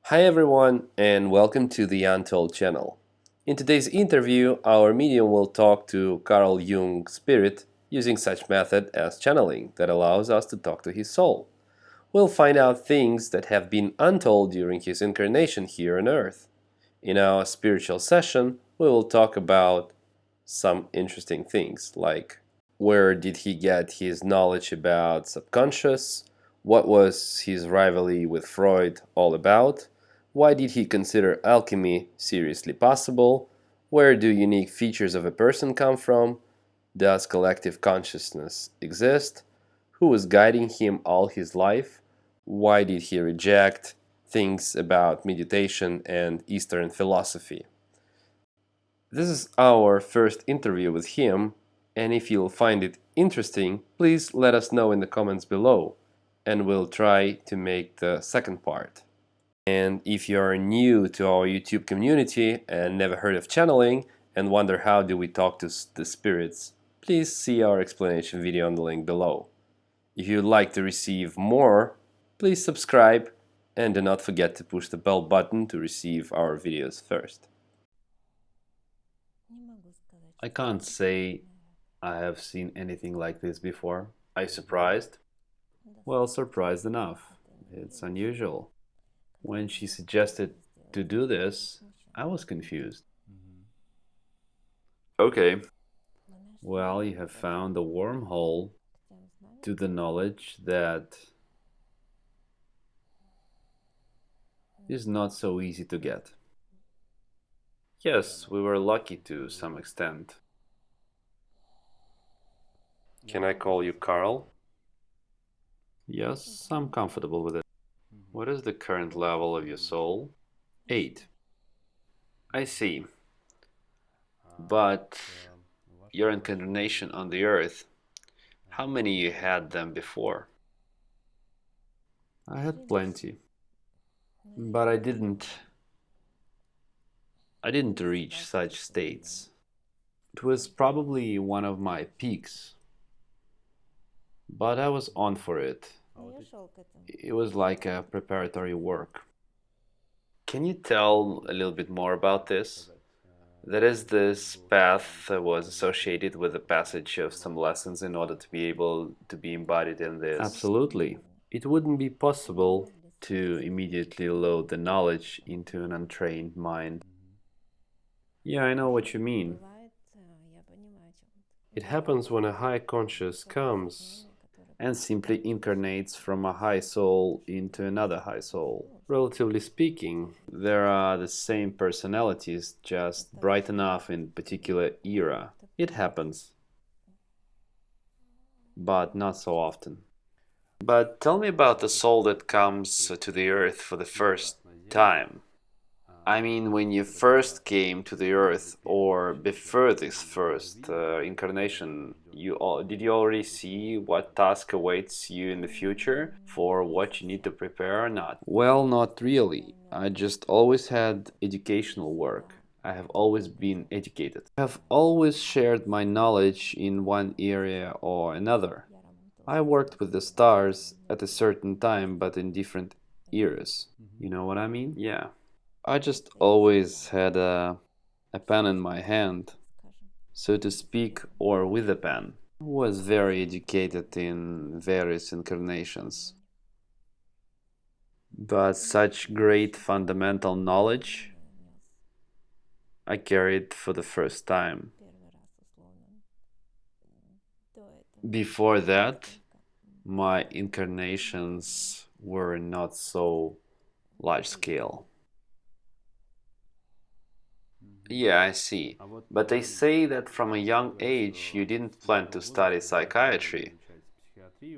Hi everyone, and welcome to the Untold channel. In today's interview, our medium will talk to Carl Jung Spirit using such method as channeling that allows us to talk to his soul. We'll find out things that have been untold during his incarnation here on Earth. In our spiritual session, we will talk about some interesting things like where did he get his knowledge about subconscious, what was his rivalry with Freud all about, why did he consider alchemy seriously possible, where do unique features of a person come from, does collective consciousness exist, who was guiding him all his life, why did he reject things about meditation and Eastern philosophy. This is our first interview with him, and if you'll find it interesting, please let us know in the comments below, and we'll try to make the second part. And if you're new to our YouTube community and never heard of channeling and wonder how do we talk to the spirits, please see our explanation video on the link below. If you'd like to receive more, please subscribe and do not forget to push the bell button to receive our videos first. I can't say I have seen anything like this before. Are you surprised? Well, surprised enough. It's unusual. When she suggested to do this, I was confused. Okay. Well, you have found a wormhole to the knowledge that is not so easy to get. Yes, we were lucky to some extent. Can I call you Carl? Yes, I'm comfortable with it. What is the current level of your soul? 8. I see. But your incarnation on the earth, how many you had them before? I had plenty. But I didn't reach such states. It was probably one of my peaks. But I was on for it. It was like a preparatory work. Can you tell a little bit more about this? That is, this path was associated with the passage of some lessons in order to be able to be embodied in this. Absolutely. It wouldn't be possible to immediately load the knowledge into an untrained mind. Yeah, I know what you mean. It happens when a high conscious comes And simply incarnates from a high soul into another high soul. Relatively speaking, there are the same personalities, just bright enough in particular era. It happens, but not so often. But tell me about the soul that comes to the earth for the first time. I mean, when you first came to the earth, or before this first incarnation, did you already see what task awaits you in the future, for what you need to prepare or not? Well, not really. I just always had educational work. I have always been educated. I have always shared my knowledge in one area or another. I worked with the stars at a certain time, but in different eras. You know what I mean? Yeah. I just always had a pen in my hand, so to speak, or with a pen. I was very educated in various incarnations. But such great fundamental knowledge I carried for the first time. Before that, my incarnations were not so large scale. Yeah, I see. But they say that from a young age you didn't plan to study psychiatry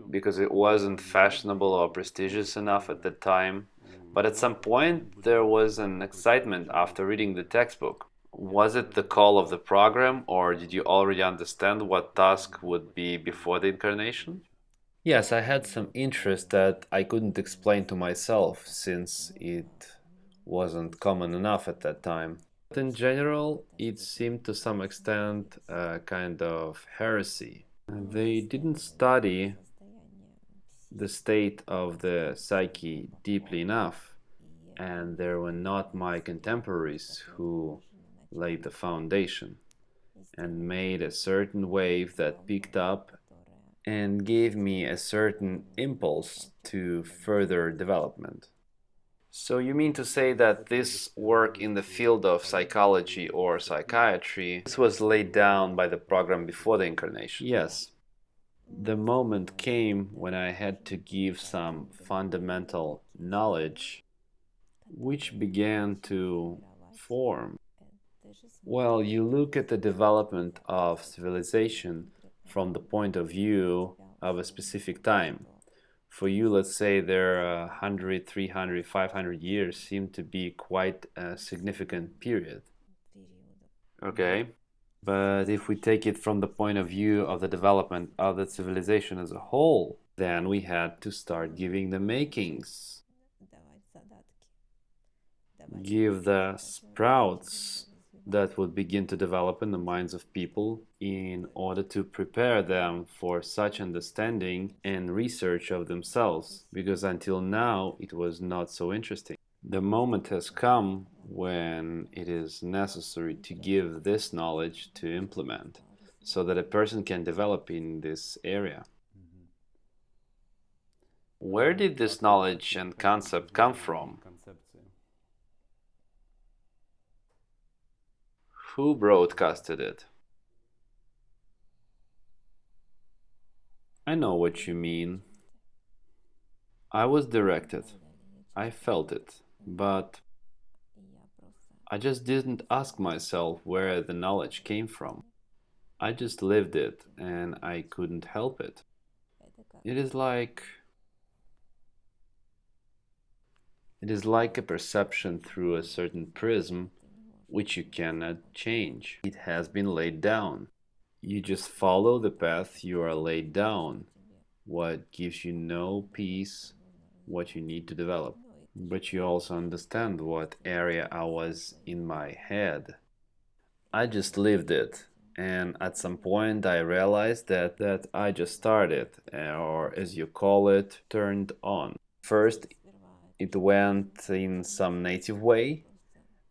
because it wasn't fashionable or prestigious enough at the time. But at some point there was an excitement after reading the textbook. Was it the call of the program, or did you already understand what task would be before the incarnation? Yes, I had some interest that I couldn't explain to myself since it wasn't common enough at that time. But in general, it seemed to some extent a kind of heresy. They didn't study the state of the psyche deeply enough, and they were not my contemporaries who laid the foundation and made a certain wave that picked up and gave me a certain impulse to further development. So you mean to say that this work in the field of psychology or psychiatry, this was laid down by the program before the incarnation? Yes. The moment came when I had to give some fundamental knowledge which began to form. Well, you look at the development of civilization from the point of view of a specific time. For you, let's say there are 100, 300, 500 years seem to be quite a significant period. Okay. But if we take it from the point of view of the development of the civilization as a whole, then we had to start giving the makings, give the sprouts that would begin to develop in the minds of people in order to prepare them for such understanding and research of themselves, because until now it was not so interesting. The moment has come when it is necessary to give this knowledge to implement so that a person can develop in this area. Where did this knowledge and concept come from? Who broadcasted it? I know what you mean. I was directed. I felt it, but I just didn't ask myself where the knowledge came from. I just lived it and I couldn't help it. It is like a perception through a certain prism which you cannot change. It has been laid down. You just follow the path you are laid down, what gives you no peace, what you need to develop. But you also understand what area I was in my head. I just lived it, and at some point I realized that I just started, or as you call it, turned on. First, it went in some native way.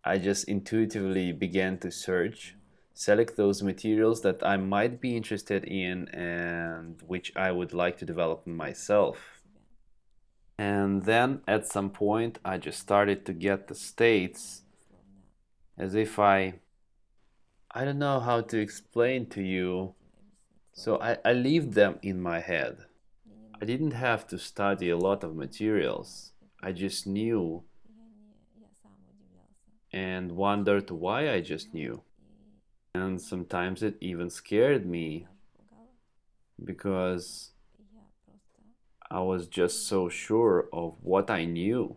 I just intuitively began to search, select those materials that I might be interested in and which I would like to develop myself. And then at some point I just started to get the states as if I don't know how to explain to you. So I lived them in my head. I didn't have to study a lot of materials. I just knew and wondered why I just knew. And sometimes it even scared me because I was just so sure of what I knew.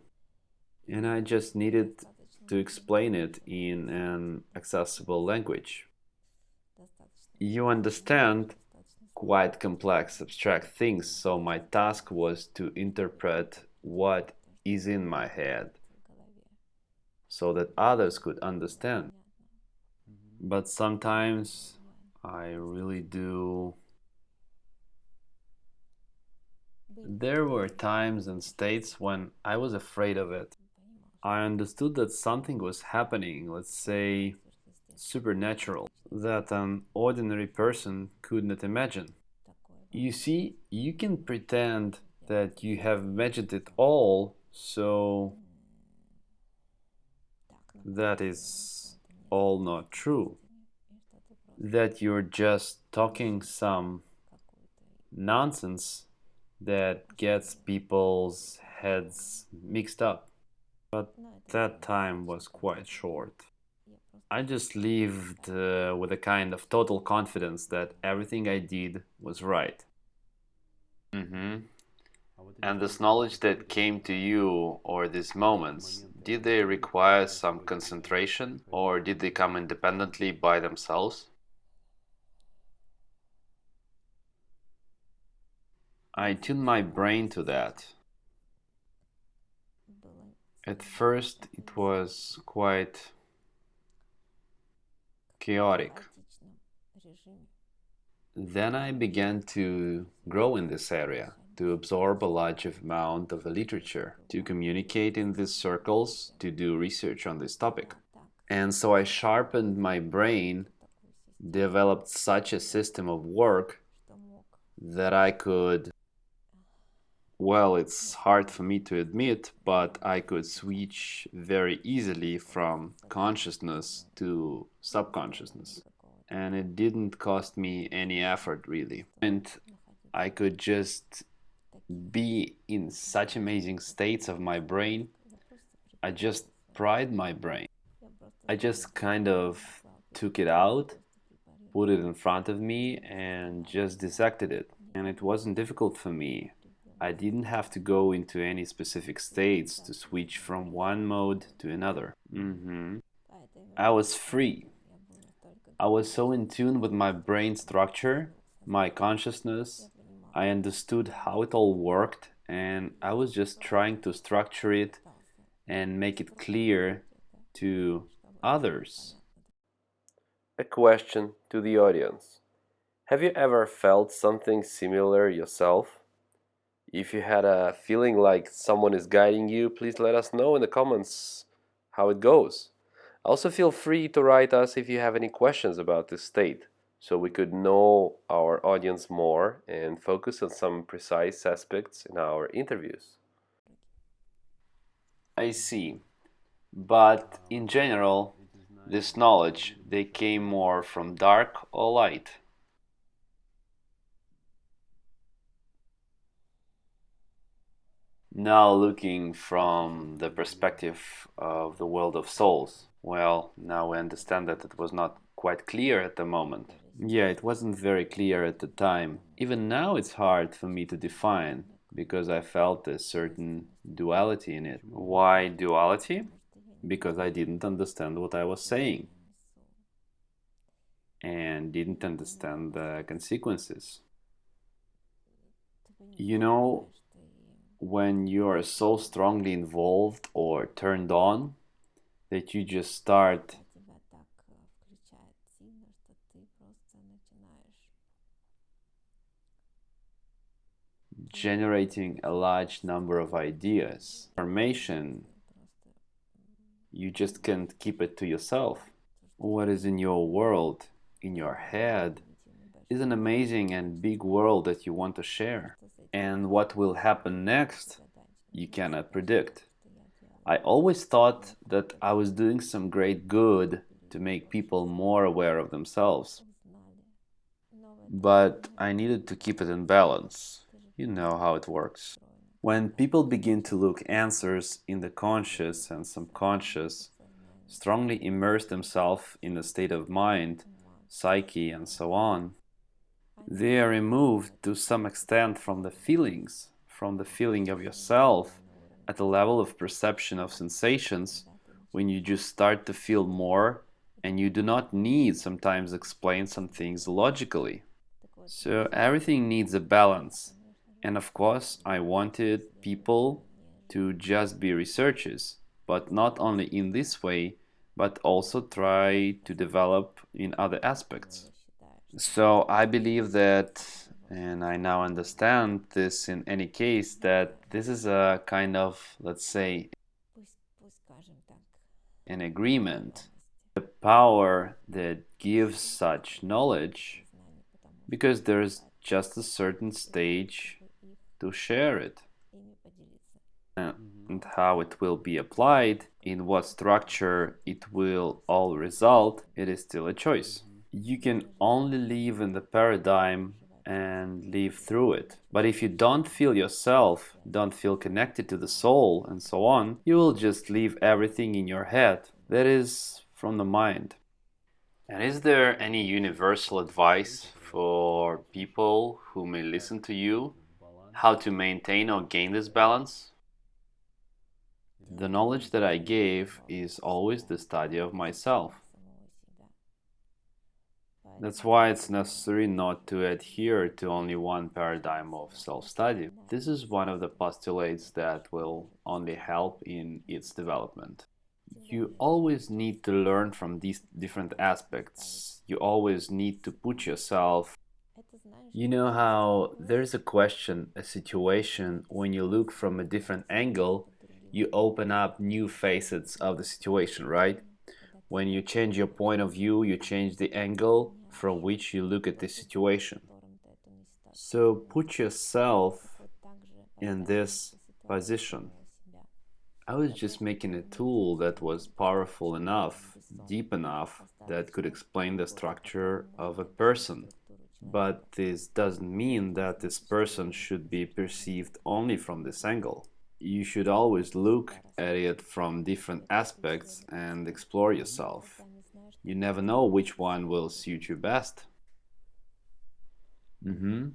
And I just needed to explain it in an accessible language. You understand quite complex, abstract things, so my task was to interpret what is in my head so that others could understand. But sometimes I really do. There were times and states when I was afraid of it. I understood that something was happening, let's say supernatural, that an ordinary person could not imagine. You see, you can pretend that you have imagined it all, so that is all not true. That you're just talking some nonsense that gets people's heads mixed up. But that time was quite short. I just lived with a kind of total confidence that everything I did was right. Mm-hmm. And this knowledge that came to you, or these moments, did they require some concentration, or did they come independently by themselves? I tuned my brain to that. At first, it was quite chaotic. Then I began to grow in this area. to absorb a large amount of the literature, to communicate in these circles, to do research on this topic. And so I sharpened my brain, developed such a system of work that I could, well, it's hard for me to admit, but I could switch very easily from consciousness to subconsciousness. And it didn't cost me any effort, really. And I could just be in such amazing states of my brain. I just pried my brain. I just kind of took it out, put it in front of me, and just dissected it. And it wasn't difficult for me. I didn't have to go into any specific states to switch from one mode to another. I was free. I was so in tune with my brain structure, my consciousness. I understood how it all worked, and I was just trying to structure it and make it clear to others. A question to the audience. Have you ever felt something similar yourself? If you had a feeling like someone is guiding you, please let us know in the comments how it goes. Also feel free to write us if you have any questions about this state, so we could know our audience more and focus on some precise aspects in our interviews. I see. But in general, this knowledge, they came more from dark or light. Now looking from the perspective of the world of souls, well, now we understand that it was not quite clear at the moment. Yeah, it wasn't very clear at the time. Even now it's hard for me to define, because I felt a certain duality in it. Why duality? Because I didn't understand what I was saying and didn't understand the consequences. You know, when you are so strongly involved or turned on that you just start generating a large number of ideas, information, you just can't keep it to yourself. What is in your world, in your head, is an amazing and big world that you want to share. And what will happen next, you cannot predict. I always thought that I was doing some great good to make people more aware of themselves. But I needed to keep it in balance. You know how it works. When people begin to look answers in the conscious and subconscious, strongly immerse themselves in a state of mind, psyche, and so on, they are removed to some extent from the feelings, from the feeling of yourself, at the level of perception of sensations, when you just start to feel more and you do not need sometimes explain some things logically. So everything needs a balance. And of course, I wanted people to just be researchers, but not only in this way, but also try to develop in other aspects. So I believe that, and I now understand this in any case, that this is a kind of, let's say, an agreement. The power that gives such knowledge, because there's just a certain stage to share it. And how it will be applied, in what structure it will all result, it is still a choice. You can only live in the paradigm and live through it. But if you don't feel yourself, don't feel connected to the soul and so on, you will just leave everything in your head. That is from the mind. And is there any universal advice for people who may listen to you, how to maintain or gain this balance? The knowledge that I gave is always the study of myself. That's why it's necessary not to adhere to only one paradigm of self-study. This is one of the postulates that will only help in its development. You always need to learn from these different aspects. You always need to put yourself You know how there's a question, a situation, when you look from a different angle, you open up new facets of the situation, right? When you change your point of view, you change the angle from which you look at the situation. So put yourself in this position. I was just making a tool that was powerful enough, deep enough, that could explain the structure of a person. But this doesn't mean that this person should be perceived only from this angle. You should always look at it from different aspects and explore yourself. You never know which one will suit you best. Mm-hmm.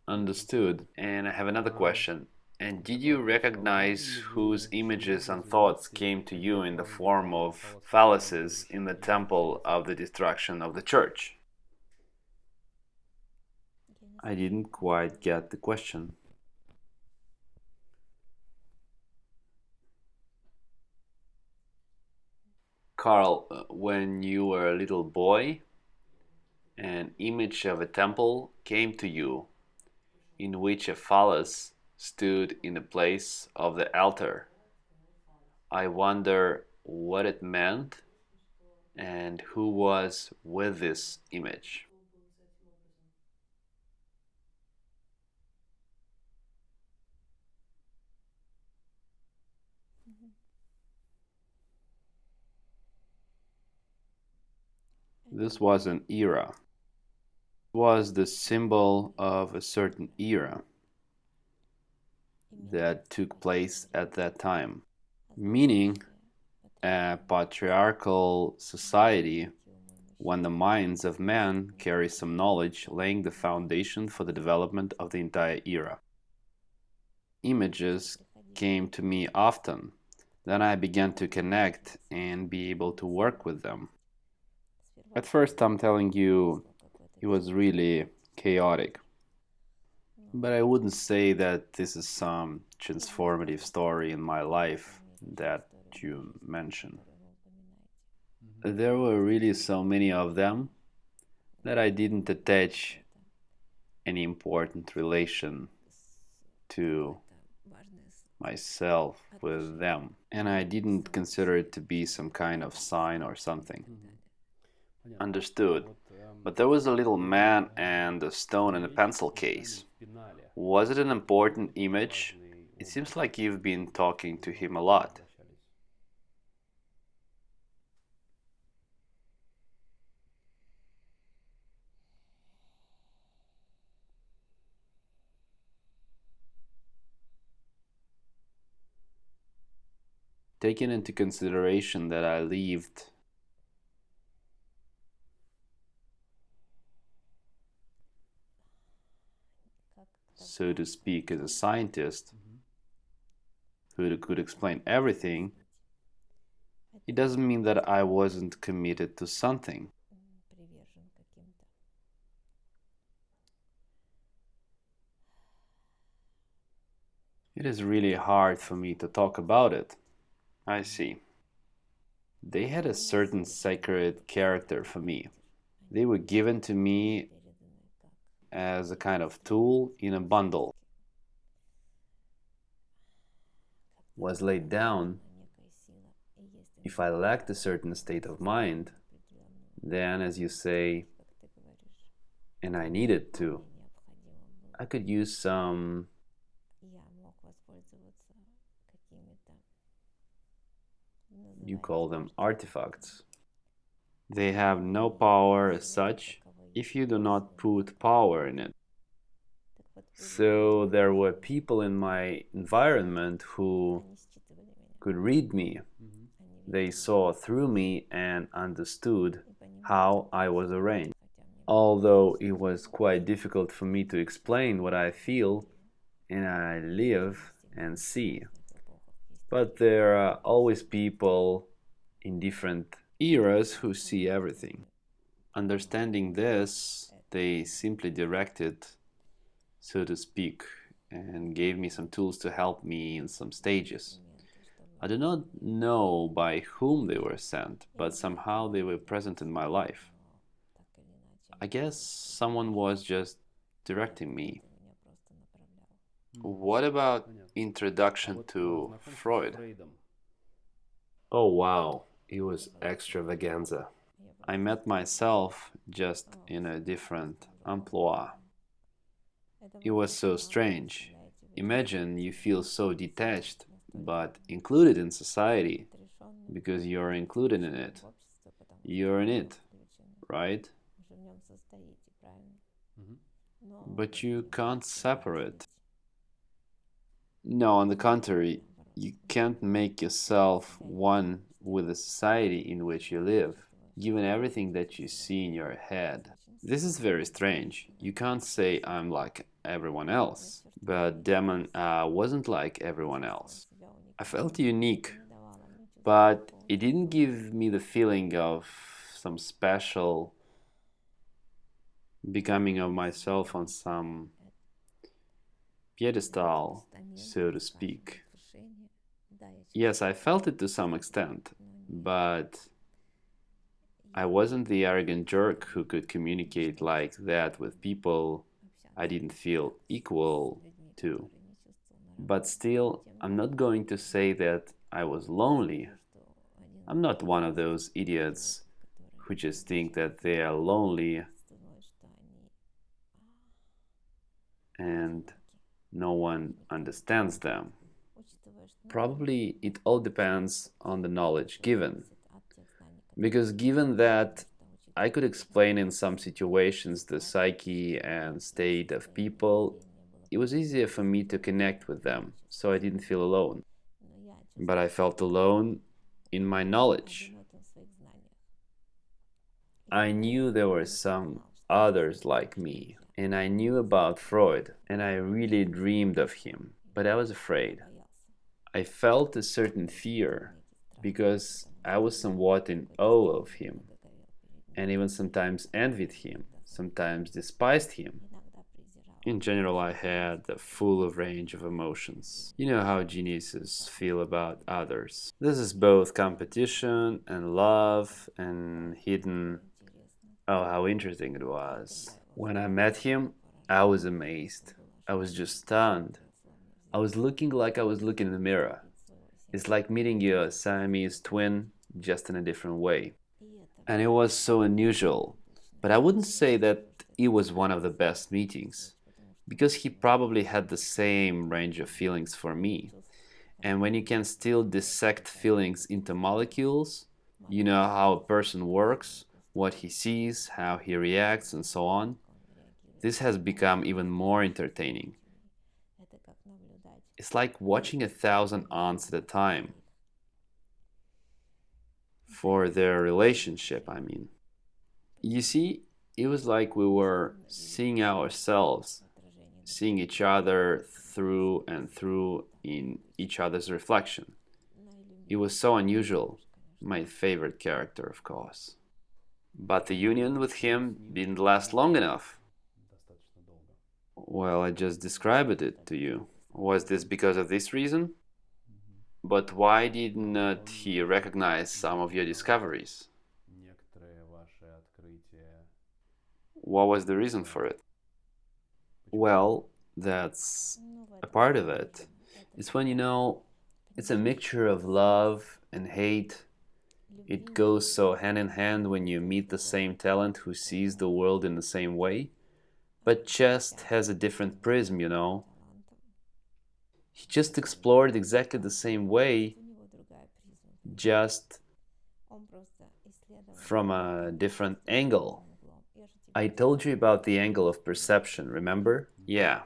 Understood. And I have another question. And did you recognize whose images and thoughts came to you in the form of phalluses in the temple of the destruction of the church? I didn't quite get the question. Carl, when you were a little boy, an image of a temple came to you in which a phallus stood in the place of the altar. I wonder what it meant and who was with this image. This was an era. It was the symbol of a certain era that took place at that time, meaning a patriarchal society when the minds of men carry some knowledge, laying the foundation for the development of the entire era. Images came to me often. Then I began to connect and be able to work with them. At first, I'm telling you, it was really chaotic. But I wouldn't say that this is some transformative story in my life that you mentioned. There were really so many of them that I didn't attach any important relation to myself with them, and I didn't consider it to be some kind of sign or something. Understood. But there was a little man and a stone and a pencil case. Was it an important image? It seems like you've been talking to him a lot. Taking into consideration that I lived, so to speak, as a scientist who could explain everything, it doesn't mean that I wasn't committed to something. It is really hard for me to talk about it. I see. They had a certain sacred character for me. They were given to me as a kind of tool in a bundle. Was laid down. If I lacked a certain state of mind, then, as you say, and I needed to, I could use some, you call them artifacts. They have no power as such if you do not put power in it. So there were people in my environment who could read me. They saw through me and understood how I was arranged. Although it was quite difficult for me to explain what I feel and I live and see. But there are always people in different eras who see everything. Understanding this, they simply directed, so to speak, and gave me some tools to help me in some stages. I do not know by whom they were sent, but somehow they were present in my life. I guess someone was just directing me. What about introduction to Freud? Oh wow, it was extravaganza. I met myself just in a different amplitude. It was so strange. Imagine you feel so detached, but included in society because you're included in it. You're in it, right? But you can't separate. No, on the contrary, you can't make yourself one with the society in which you live, given everything that you see in your head. This is very strange. You can't say I'm like everyone else, but Demon wasn't like everyone else. I felt unique, but it didn't give me the feeling of some special becoming of myself on some pedestal, so to speak. Yes, I felt it to some extent, but I wasn't the arrogant jerk who could communicate like that with people I didn't feel equal to. But still, I'm not going to say that I was lonely. I'm not one of those idiots who just think that they are lonely and no one understands them. Probably it all depends on the knowledge given. Because given that I could explain in some situations the psyche and state of people, it was easier for me to connect with them, so I didn't feel alone. But I felt alone in my knowledge. I knew there were some others like me, and I knew about Freud, and I really dreamed of him, but I was afraid. I felt a certain fear because I was somewhat in awe of him, and even sometimes envied him, sometimes despised him. In general, I had a full range of emotions. You know how geniuses feel about others. This is both competition and love and hidden. Oh, how interesting it was. When I met him, I was amazed. I was just stunned. I was looking like I was looking in the mirror. It's like meeting your Siamese twin, just in a different way. And it was so unusual. But I wouldn't say that it was one of the best meetings, because he probably had the same range of feelings for me. And when you can still dissect feelings into molecules, you know how a person works, what he sees, how he reacts, and so on, this has become even more entertaining. It's like watching 1,000 ants at a time. For their relationship, I mean. You see, it was like we were seeing ourselves, seeing each other through and through in each other's reflection. It was so unusual. My favorite character, of course. But the union with him didn't last long enough. Well, I just described it to you. Was this because of this reason? But why did not he recognize some of your discoveries? What was the reason for it? Well, that's a part of it. It's when it's a mixture of love and hate. It goes so hand in hand when you meet the same talent who sees the world in the same way, but just has a different prism. He just explored exactly the same way, just from a different angle. I told you about the angle of perception, remember? Yeah.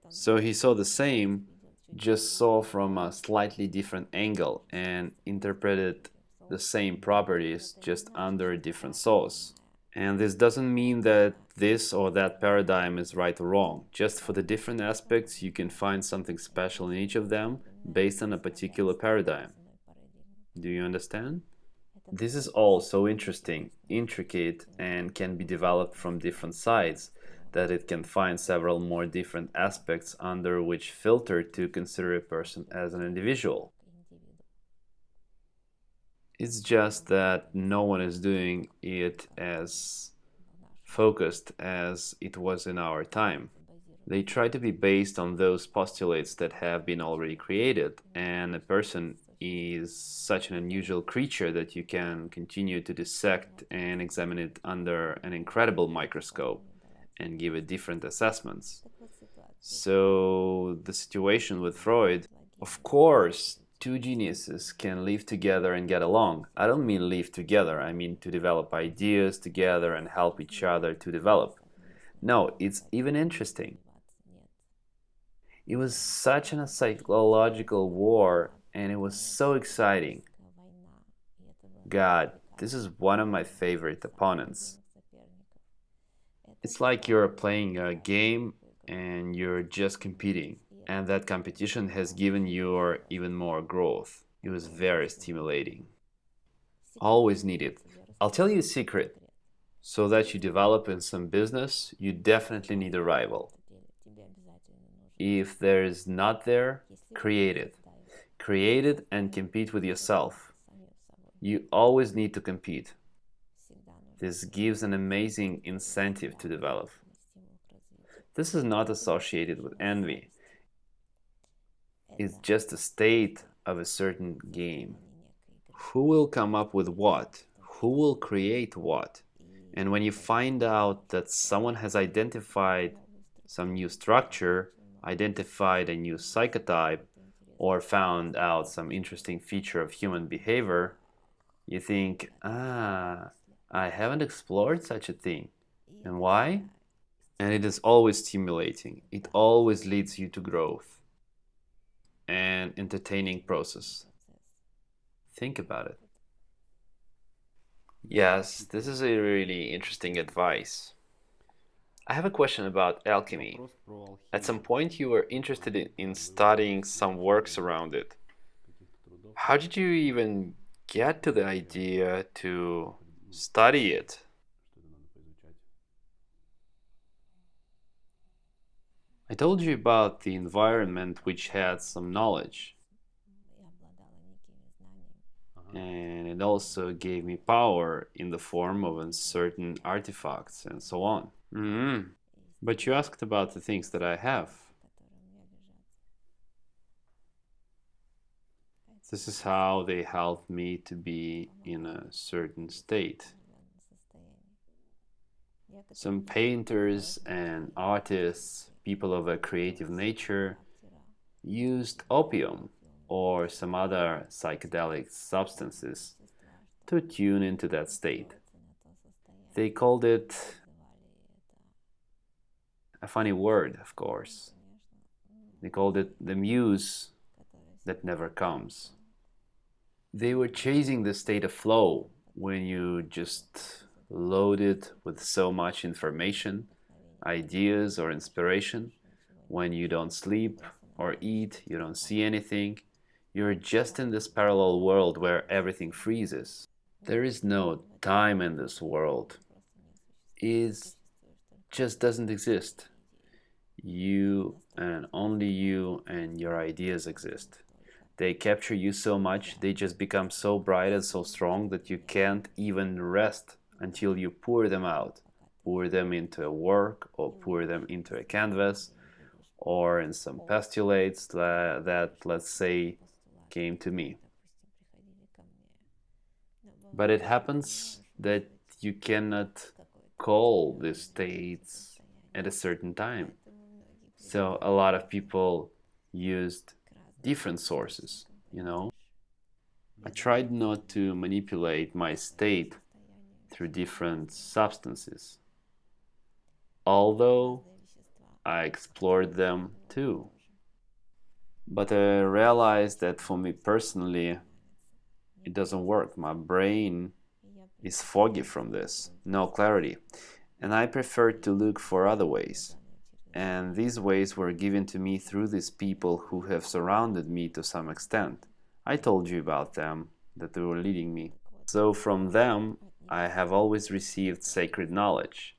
So he saw the same, just saw from a slightly different angle and interpreted the same properties just under a different source. And this doesn't mean that this or that paradigm is right or wrong. Just for the different aspects, you can find something special in each of them based on a particular paradigm. Do you understand? This is all so interesting, intricate, and can be developed from different sides, that it can find several more different aspects under which filter to consider a person as an individual. It's just that no one is doing it as focused as it was in our time. They try to be based on those postulates that have been already created, and a person is such an unusual creature that you can continue to dissect and examine it under an incredible microscope and give it different assessments. So the situation with Freud, of course, two geniuses can live together and get along. I don't mean live together, I mean to develop ideas together and help each other to develop. No, it's even interesting. It was such a psychological war, and it was so exciting. God, this is one of my favorite opponents. It's like you're playing a game and you're just competing, and that competition has given you even more growth. It was very stimulating. Always needed. I'll tell you a secret. So that you develop in some business, you definitely need a rival. If there is not there, create it. Create it and compete with yourself. You always need to compete. This gives an amazing incentive to develop. This is not associated with envy. It's just a state of a certain game. Who will come up with what? Who will create what? And when you find out that someone has identified some new structure, identified a new psychotype, or found out some interesting feature of human behavior, you think, I haven't explored such a thing. And why? And it is always stimulating. It always leads you to growth and entertaining process. Think about it. Yes, this is a really interesting advice. I have a question about alchemy. At some point, you were interested in studying some works around it. How did you even get to the idea to study it? I told you about the environment which had some knowledge, and it also gave me power in the form of certain artifacts and so on. But you asked about the things that I have. This is how they helped me to be in a certain state. Some painters and artists, people of a creative nature, used opium or some other psychedelic substances to tune into that state. They called it a funny word, of course. They called it the muse that never comes. They were chasing the state of flow when you just load it with so much information, ideas or inspiration. When you don't sleep or eat, you don't see anything. You're just in this parallel world where everything freezes. There is no time in this world. It just doesn't exist. You and only you and your ideas exist. They capture you so much, they just become so bright and so strong that you can't even rest until you pour them out. Pour them into a work, or pour them into a canvas, or in some postulates that, let's say, came to me. But it happens that you cannot call these states at a certain time. So a lot of people used different sources, I tried not to manipulate my state through different substances, although I explored them too. But I realized that for me personally, it doesn't work. My brain is foggy from this, no clarity, and I prefer to look for other ways. And these ways were given to me through these people who have surrounded me to some extent. I told you about them, that they were leading me. So from them, I have always received sacred knowledge.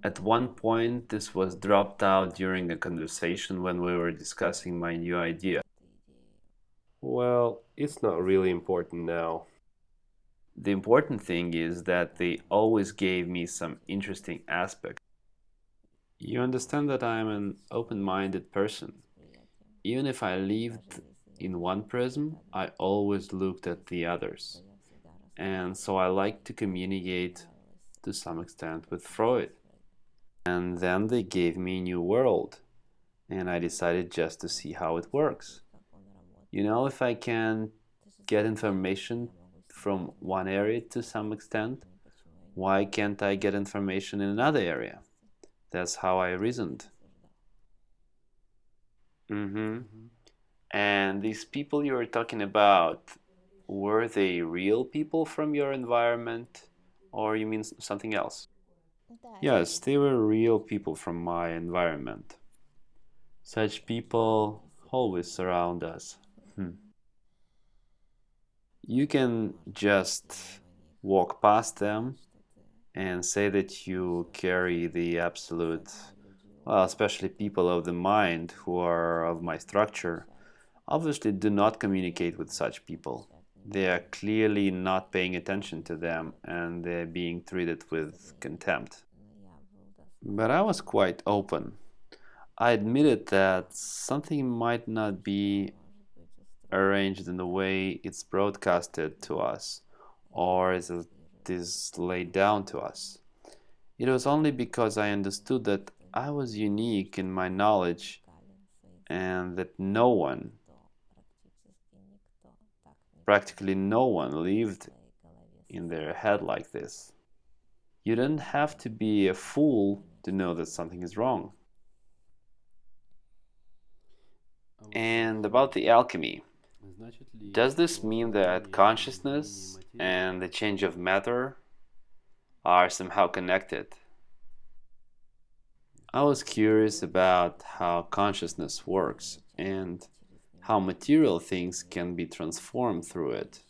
At one point, this was dropped out during a conversation when we were discussing my new idea. Well, it's not really important now. The important thing is that they always gave me some interesting aspect. You understand that I'm an open-minded person. Even if I lived in one prism, I always looked at the others. And so I like to communicate to some extent with Freud. And then they gave me a new world, and I decided just to see how it works. If I can get information from one area to some extent, why can't I get information in another area? That's how I reasoned. Mm-hmm. And these people you were talking about, were they real people from your environment, or you mean something else? Yes, they were real people from my environment. Such people always surround us. Hmm. You can just walk past them and say that you carry the absolute, well, especially people of the mind who are of my structure, obviously do not communicate with such people. They are clearly not paying attention to them and they're being treated with contempt. But I was quite open. I admitted that something might not be arranged in the way it's broadcasted to us or as it is laid down to us. It was only because I understood that I was unique in my knowledge and that no one, practically no one, lived in their head like this. You don't have to be a fool to know that something is wrong. And about the alchemy, does this mean that consciousness and the change of matter are somehow connected? I was curious about how consciousness works and how material things can be transformed through it,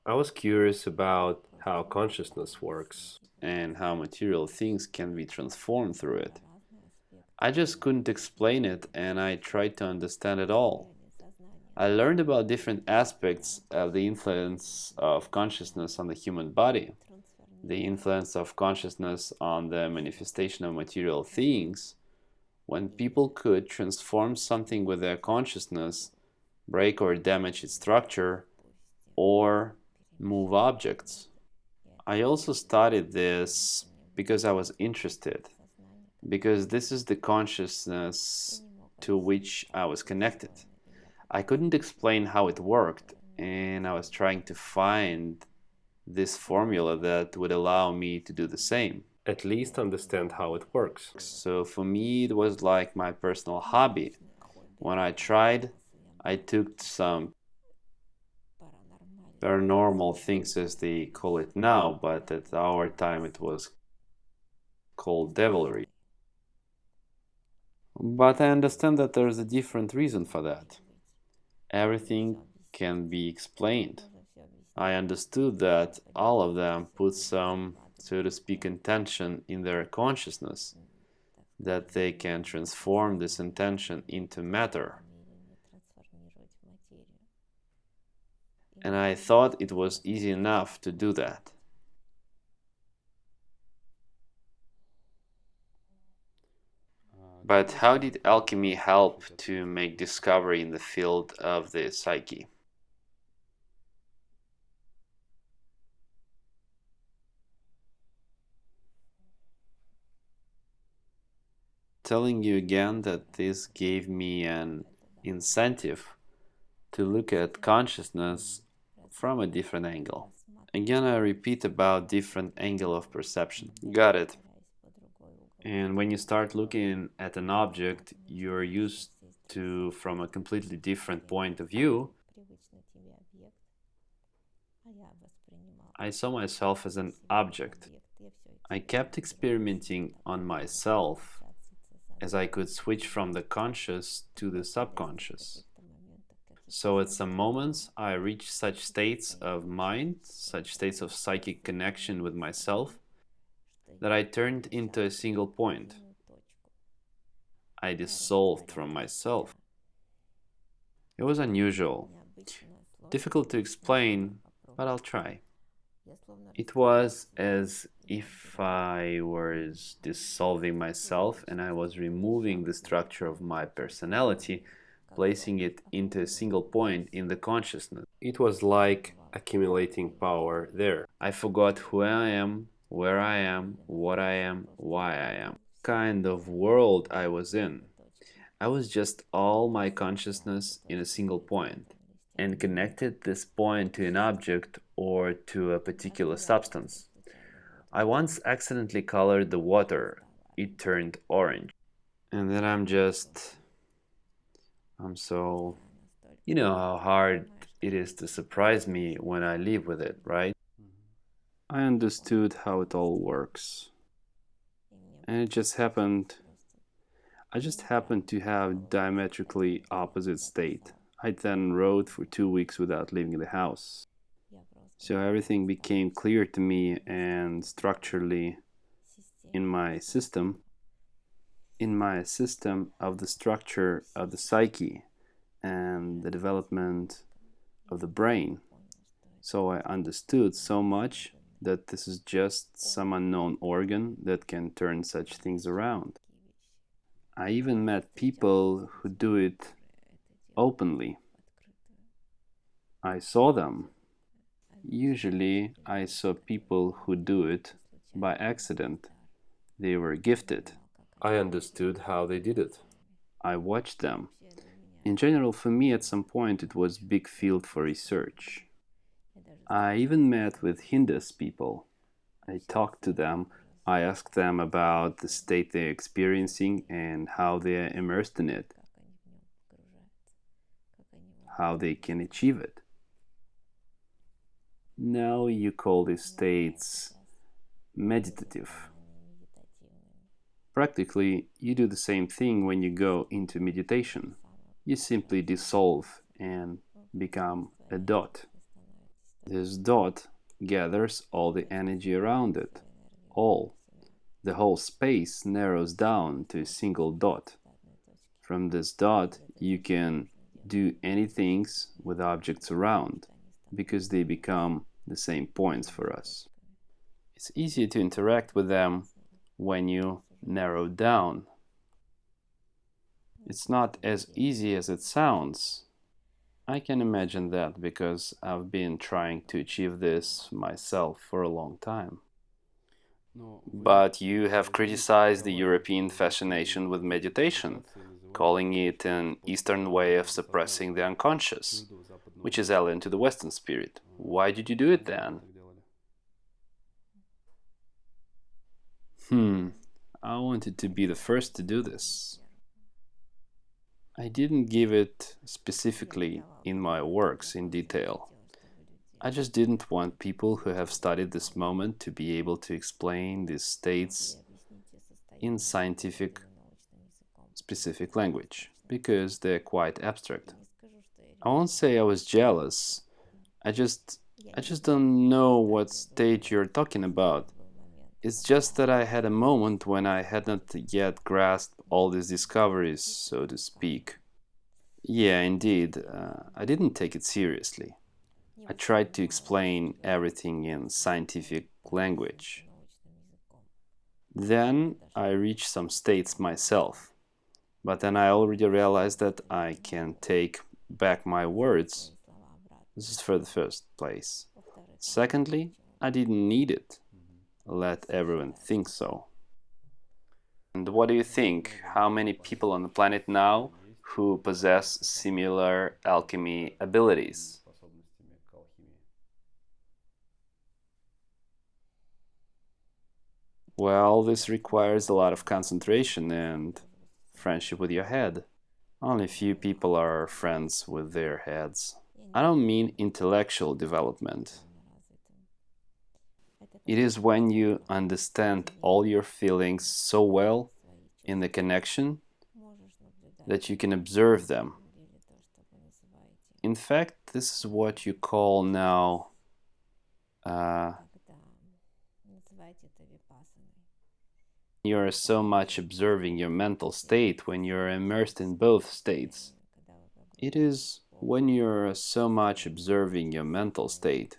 I was curious about how consciousness works. and how material things can be transformed through it. I just couldn't explain it, and I tried to understand it all. I learned about different aspects of the influence of consciousness on the human body, the influence of consciousness on the manifestation of material things. When people could transform something with their consciousness, break or damage its structure, or move objects. I also studied this because I was interested, because this is the consciousness to which I was connected. I couldn't explain how it worked, and I was trying to find this formula that would allow me to do the same. At least understand how it works. So for me, it was like my personal hobby. When I tried, I took some paranormal things as they call it now, but at our time it was called devilry. But I understand that there's a different reason for that. Everything can be explained. I understood that all of them put some, so to speak, intention in their consciousness, that they can transform this intention into matter. And I thought it was easy enough to do that. But how did alchemy help to make discovery in the field of the psyche? Telling you again that this gave me an incentive to look at consciousness from a different angle. Again, I repeat about different angle of perception. Got it. And when you start looking at an object you're used to from a completely different point of view, I saw myself as an object. I kept experimenting on myself as I could switch from the conscious to the subconscious. So at some moments I reached such states of mind, such states of psychic connection with myself, that I turned into a single point. I dissolved from myself. It was unusual, difficult to explain, but I'll try. It was as if I was dissolving myself and I was removing the structure of my personality, placing it into a single point in the consciousness. It was like accumulating power there. I forgot who I am, where I am, what I am, why I am. Kind of world I was in. I was just all my consciousness in a single point, and connected this point to an object or to a particular substance. I once accidentally colored the water. It turned orange. And then I'm so. You know how hard it is to surprise me when I live with it, right? I understood how it all works. And I just happened to have diametrically opposite state. I then rode for 2 weeks without leaving the house. So everything became clear to me, and structurally in my system, of the structure of the psyche and the development of the brain. So I understood so much that this is just some unknown organ that can turn such things around. I even met people who do it openly. I saw them. Usually, I saw people who do it by accident. They were gifted. I understood how they did it. I watched them. In general, for me, at some point, it was big field for research. I even met with Hindus people. I talked to them. I asked them about the state they're experiencing and how they're immersed in it, how they can achieve it. Now you call these states meditative. Practically, you do the same thing when you go into meditation. You simply dissolve and become a dot. This dot gathers all the energy around it. The whole space narrows down to a single dot. From this dot, you can do anything with objects around, because they become the same points for us. It's easier to interact with them when you narrow down. It's not as easy as it sounds. I can imagine that because I've been trying to achieve this myself for a long time. But you have criticized the European fascination with meditation, calling it an Eastern way of suppressing the unconscious, which is alien to the Western spirit. Why did you do it then? I wanted to be the first to do this. I didn't give it specifically in my works in detail. I just didn't want people who have studied this moment to be able to explain these states in scientific, specific language, because they're quite abstract. I won't say I was jealous. I just don't know what state you're talking about. It's just that I had a moment when I hadn't yet grasped all these discoveries, so to speak. Yeah, indeed, I didn't take it seriously. I tried to explain everything in scientific language. Then I reached some states myself, but then I already realized that I can take back my words. This is for the first place. Secondly, I didn't need it. Let everyone think so. And what do you think? How many people on the planet now who possess similar alchemy abilities? Well, this requires a lot of concentration and friendship with your head. Only few people are friends with their heads. I don't mean intellectual development. It is when you understand all your feelings so well in the connection that you can observe them. In fact, this is what you call now you're so much observing your mental state when you're immersed in both states. It is when you're so much observing your mental state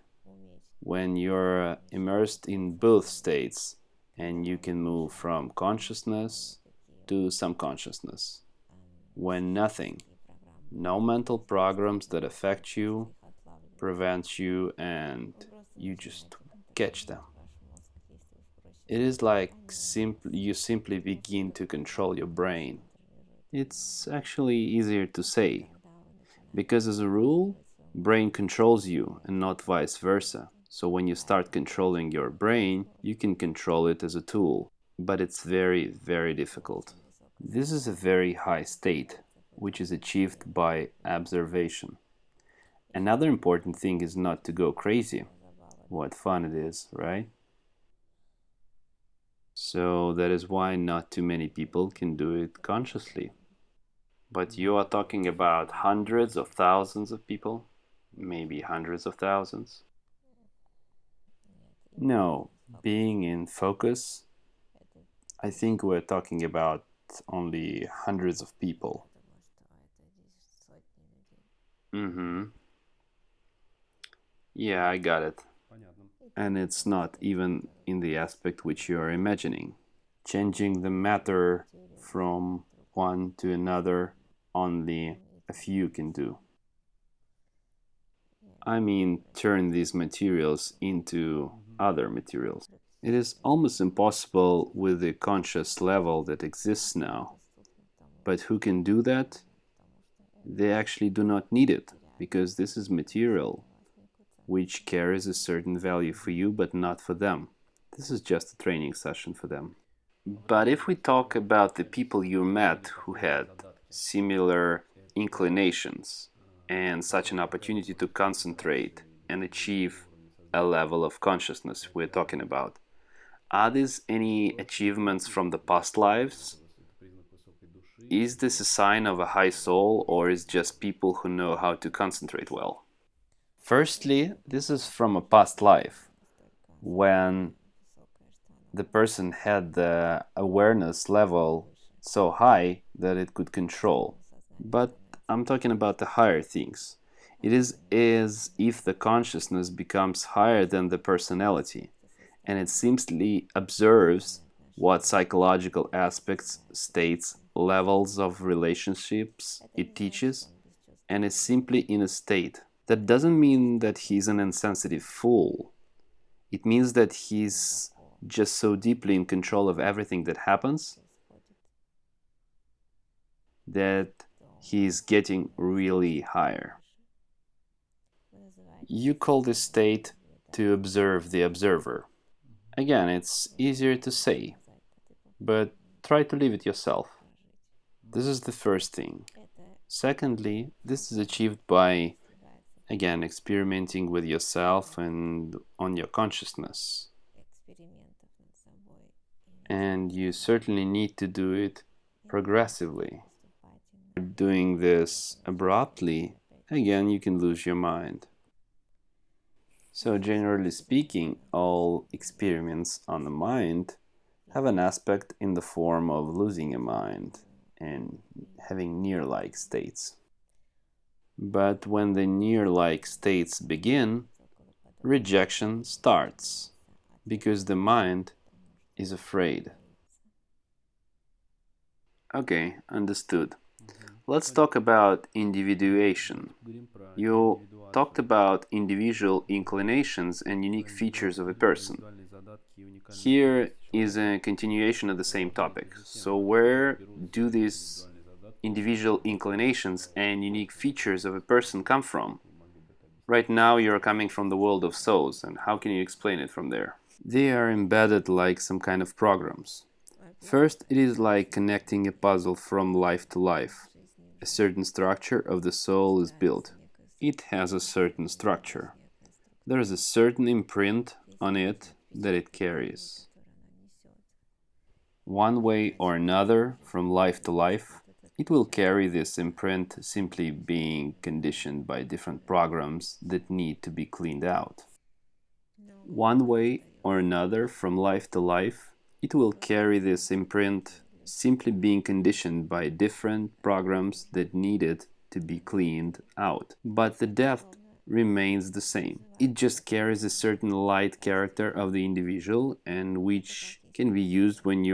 when you're immersed in both states and you can move from consciousness to subconsciousness, when nothing, no mental programs that affect you, prevent you, and you just catch them. It is like you simply begin to control your brain. It's actually easier to say, because as a rule, brain controls you and not vice versa. So when you start controlling your brain, you can control it as a tool, but it's very, very difficult. This is a very high state, which is achieved by observation. Another important thing is not to go crazy. What fun it is, right? So that is why not too many people can do it consciously. But you are talking about hundreds of thousands of people, maybe hundreds of thousands. No, being in focus, I think we're talking about only hundreds of people. Yeah, I got it. And it's not even in the aspect which you are imagining. Changing the matter from one to another, only a few can do. I mean, turn these materials into other materials. It is almost impossible with the conscious level that exists now. But who can do that? They actually do not need it, because this is material which carries a certain value for you, but not for them. This is just a training session for them. But if we talk about the people you met who had similar inclinations and such an opportunity to concentrate and achieve a level of consciousness we're talking about, are these any achievements from the past lives? Is this a sign of a high soul, or is just people who know how to concentrate well? Firstly, this is from a past life, when the person had the awareness level so high that it could control. But I'm talking about the higher things. It is as if the consciousness becomes higher than the personality, and it simply observes what psychological aspects, states, levels of relationships it teaches, and is simply in a state. That doesn't mean that he's an insensitive fool. It means that he's just so deeply in control of everything that happens that he's getting really higher. You call this state to observe the observer. Again, it's easier to say, but try to live it yourself. This is the first thing. Secondly, this is achieved by, again, experimenting with yourself and on your consciousness. And you certainly need to do it progressively. Doing this abruptly, again, you can lose your mind. So generally speaking, all experiments on the mind have an aspect in the form of losing a mind and having near-like states. But when the near-like states begin, rejection starts, because the mind is afraid. Okay, understood. Let's talk about individuation. You talked about individual inclinations and unique features of a person. Here is a continuation of the same topic. So where do these individual inclinations and unique features of a person come from? Right now you're coming from the world of souls, and how can you explain it from there? They are embedded like some kind of programs. First, it is like connecting a puzzle from life to life. A certain structure of the soul is built. It has a certain structure. There is a certain imprint on it that it carries. One way or another, from life to life, it will carry this imprint, simply being conditioned by different programs that need to be cleaned out. One way or another, from life to life, it will carry this imprint, simply being conditioned by different programs that needed to be cleaned out. But the depth remains the same. It just carries a certain light character of the individual, and which can be used when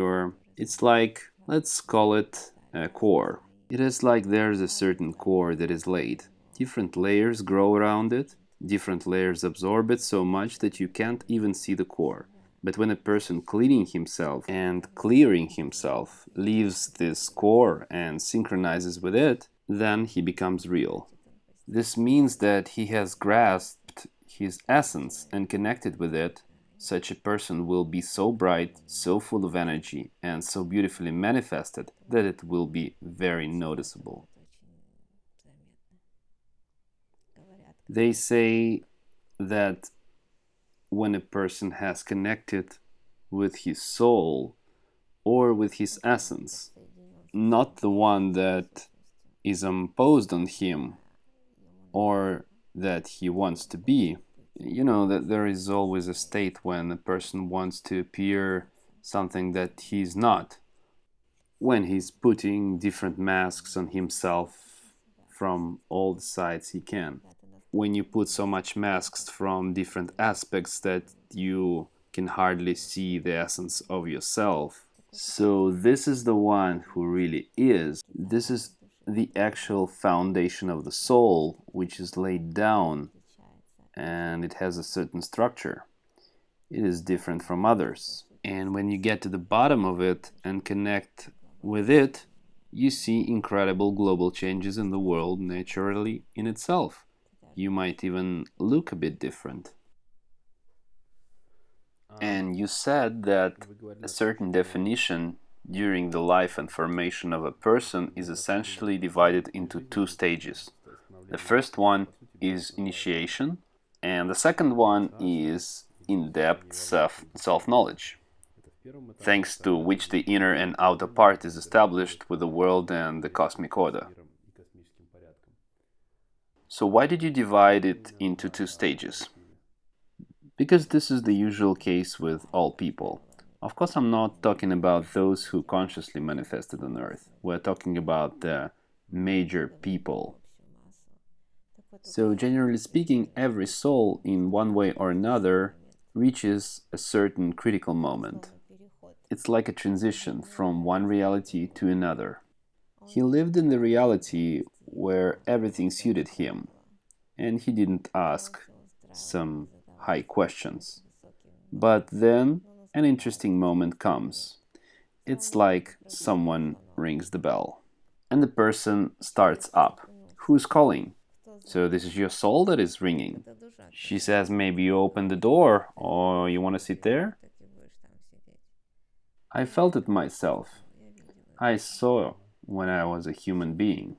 it's like, let's call it a core. It is like there's a certain core that is laid. Different layers grow around it, different layers absorb it so much that you can't even see the core. But when a person cleaning himself and clearing himself leaves this core and synchronizes with it, then he becomes real. This means that he has grasped his essence and connected with it. Such a person will be so bright, so full of energy, and so beautifully manifested that it will be very noticeable. They say that when a person has connected with his soul or with his essence, not the one that is imposed on him or that he wants to be. You know that there is always a state when a person wants to appear something that he's not, when he's putting different masks on himself from all the sides he can. When you put so much masks from different aspects that you can hardly see the essence of yourself. So this is the one who really is. This is the actual foundation of the soul, which is laid down, and it has a certain structure. It is different from others. And when you get to the bottom of it and connect with it, you see incredible global changes in the world naturally in itself. You might even look a bit different. And you said that a certain definition during the life and formation of a person is essentially divided into two stages. The first one is initiation, and the second one is in-depth self-knowledge, thanks to which the inner and outer part is established with the world and the cosmic order. So why did you divide it into two stages? Because this is the usual case with all people. Of course, I'm not talking about those who consciously manifested on Earth. We're talking about the major people. So, generally speaking, every soul, in one way or another, reaches a certain critical moment. It's like a transition from one reality to another. He lived in the reality where everything suited him, and he didn't ask some high questions. But then an interesting moment comes. It's like someone rings the bell, and the person starts up. Who's calling? So this is your soul that is ringing. She says maybe you open the door or you want to sit there. I felt it myself. I saw when I was a human being.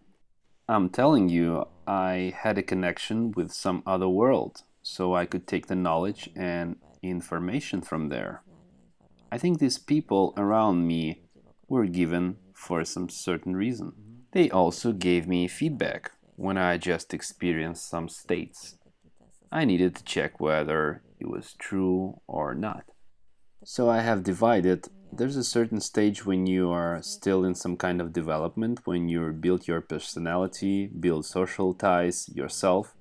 I'm telling you, I had a connection with some other world, so I could take the knowledge and information from there. I think these people around me were given for some certain reason. They also gave me feedback when I just experienced some states. I needed to check whether it was true or not. So I have divided. There's a certain stage when you are still in some kind of development, when you build your personality, build social ties, yourself.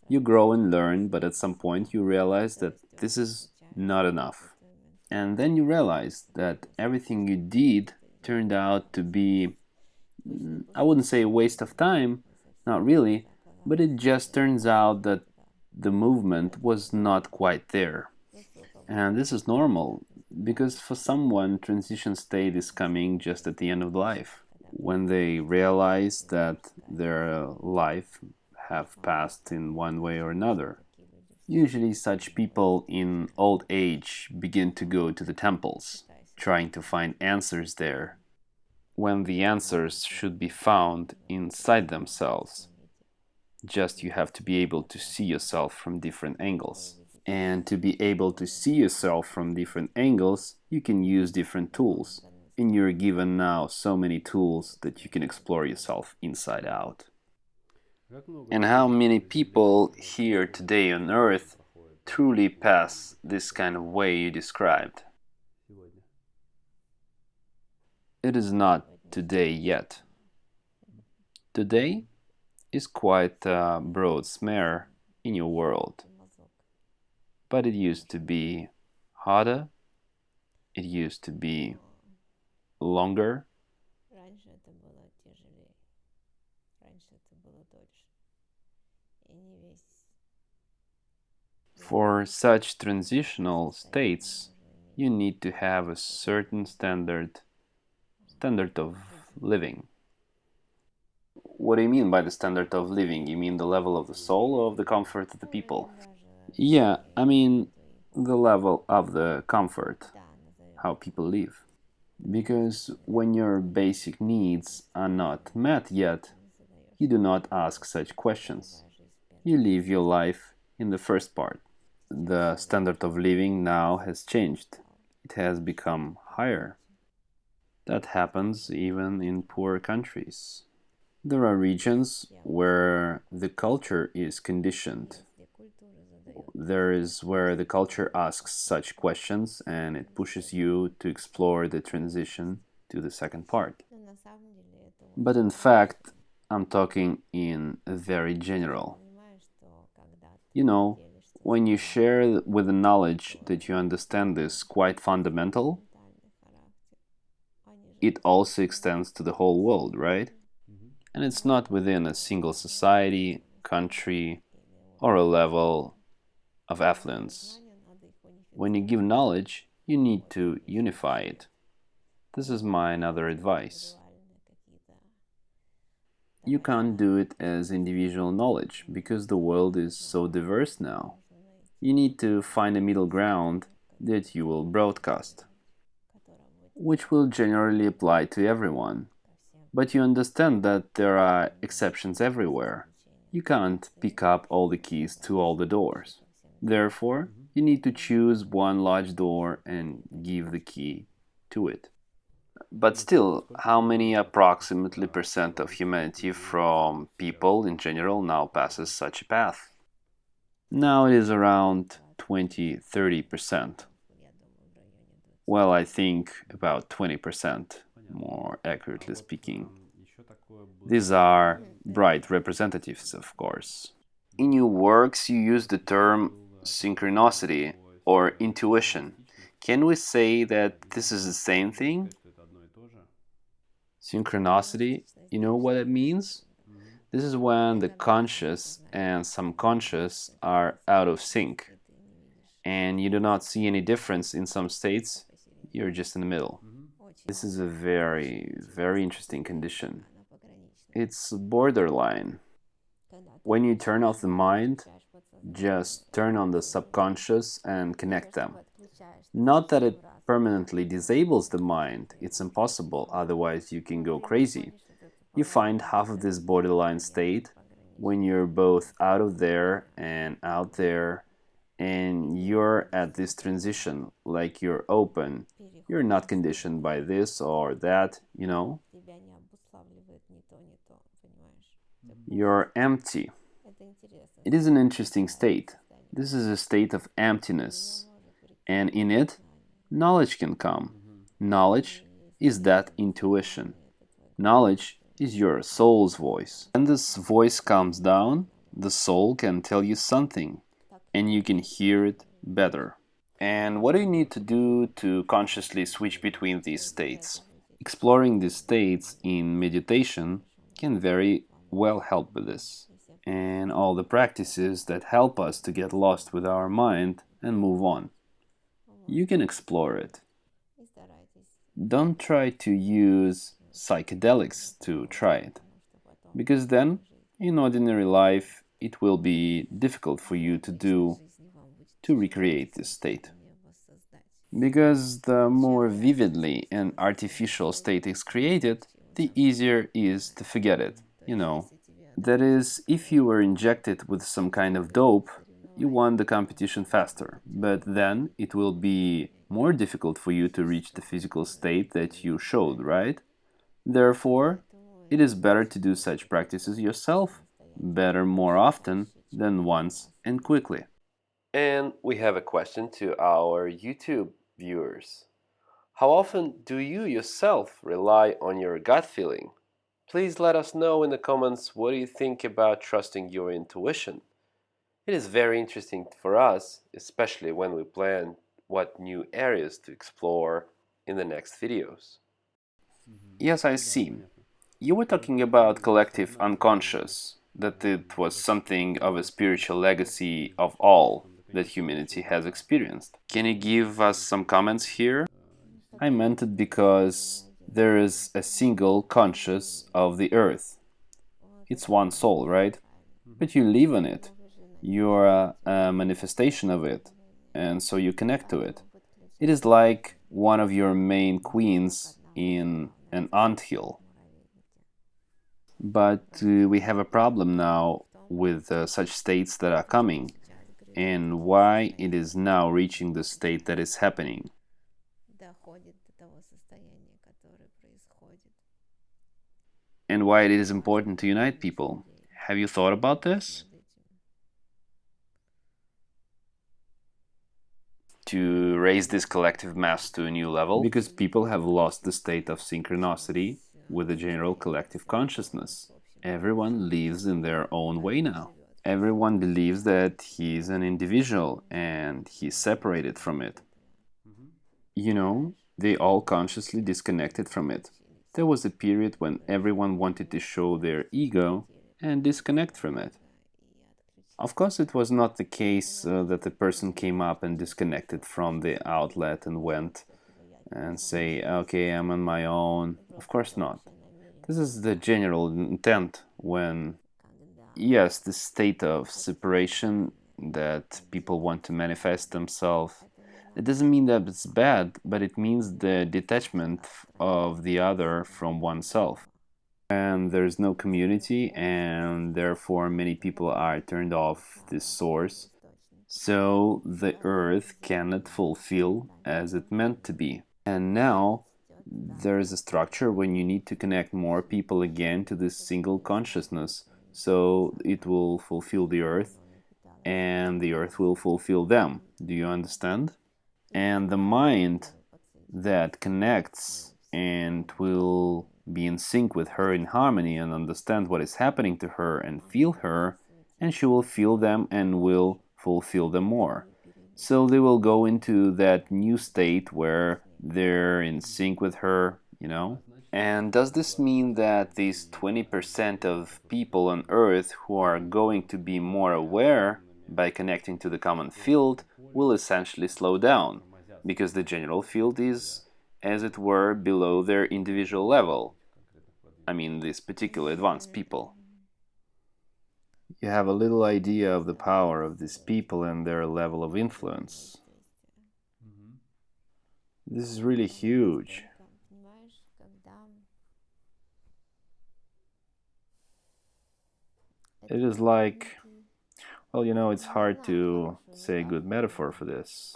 You grow and learn, but at some point you realize that this is not enough. And then you realize that everything you did turned out to be, I wouldn't say a waste of time, not really, but it just turns out that the movement was not quite there. And this is normal, because for someone, transition state is coming just at the end of life, when they realize that their life have passed in one way or another. Usually such people in old age begin to go to the temples, trying to find answers there, when the answers should be found inside themselves. Just you have to be able to see yourself from different angles. And to be able to see yourself from different angles, you can use different tools. And you're given now so many tools that you can explore yourself inside out. And how many people here today on Earth truly pass this kind of way you described? It is not today yet. Today is quite a broad smear in your world. But it used to be harder, it used to be longer. For such transitional states, you need to have a certain standard of living. What do you mean by the standard of living? You mean the level of the soul or of the comfort of the people? Yeah, I mean the level of the comfort, how people live. Because when your basic needs are not met yet, you do not ask such questions. You live your life in the first part. The standard of living now has changed. It has become higher. That happens even in poor countries. There are regions where the culture is conditioned. There is where the culture asks such questions and it pushes you to explore the transition to the second part. But in fact, I'm talking in a very general. You know, when you share with the knowledge that you understand this quite fundamental, it also extends to the whole world, right? And it's not within a single society, country, or a level of affluence. When you give knowledge, you need to unify it. This is my another advice. You can't do it as individual knowledge because the world is so diverse now. You need to find a middle ground that you will broadcast, which will generally apply to everyone. But you understand that there are exceptions everywhere. You can't pick up all the keys to all the doors. Therefore, you need to choose one large door and give the key to it. But still, how many approximately percent of humanity from people in general now passes such a path? Now it is around 20-30%. Well, I think about 20%, more accurately speaking. These are bright representatives, of course. In your works, you use the term synchronicity or intuition. Can we say that this is the same thing? Synchronicity, you know what it means? This is when the conscious and subconscious are out of sync, and you do not see any difference in some states, you're just in the middle. This is a very, very interesting condition. It's borderline. When you turn off the mind, just turn on the subconscious and connect them. Not that it permanently disables the mind, it's impossible, otherwise you can go crazy. You find half of this borderline state when you're both out of there and out there, and you're at this transition, like you're open. You're not conditioned by this or that, you know? You're empty. It is an interesting state. This is a state of emptiness, and in it, knowledge can come. Knowledge is that intuition. Knowledge is your soul's voice. When this voice comes down, the soul can tell you something, and you can hear it better. And what do you need to do to consciously switch between these states? Exploring these states in meditation can very well help with this. And all the practices that help us to get lost with our mind and move on. You can explore it. Don't try to use psychedelics to try it, because then, in ordinary life, it will be difficult for you to recreate this state. Because the more vividly an artificial state is created, the easier is to forget it, you know. That is, if you were injected with some kind of dope, you won the competition faster, but then it will be more difficult for you to reach the physical state that you showed, right? Therefore, it is better to do such practices yourself, better more often than once and quickly. And we have a question to our YouTube viewers. How often do you yourself rely on your gut feeling? Please let us know in the comments what do you think about trusting your intuition. It is very interesting for us, especially when we plan what new areas to explore in the next videos. Yes, I see. You were talking about collective unconscious, that it was something of a spiritual legacy of all that humanity has experienced. Can you give us some comments here? I meant it because there is a single conscious of the earth. It's one soul, right? But you live in it. You're a manifestation of it, and so you connect to it. It is like one of your main queens in an anthill. But we have a problem now with such states that are coming, and why it is now reaching the state that is happening. And why it is important to unite people. Have you thought about this? To raise this collective mass to a new level? Because people have lost the state of synchronicity with the general collective consciousness. Everyone lives in their own way now. Everyone believes that he is an individual and he's separated from it. You know, they all consciously disconnected from it. There was a period when everyone wanted to show their ego and disconnect from it. Of course, it was not the case that the person came up and disconnected from the outlet and went and say, okay, I'm on my own. Of course not. This is the general intent when, yes, the state of separation that people want to manifest themselves. It doesn't mean that it's bad, but it means the detachment of the other from oneself. And there's no community, and therefore many people are turned off this source. So the earth cannot fulfill as it meant to be. And now there is a structure when you need to connect more people again to this single consciousness, so it will fulfill the earth and the earth will fulfill them. Do you understand? And the mind that connects and will be in sync with her in harmony and understand what is happening to her and feel her, and she will feel them and will fulfill them more. So they will go into that new state where they're in sync with her, you know? And does this mean that these 20% of people on Earth who are going to be more aware by connecting to the common field will essentially slow down? Because the general field is, as it were, below their individual level. I mean, these particular advanced people. You have a little idea of the power of these people and their level of influence. This is really huge. It is like, well, you know, it's hard to say a good metaphor for this.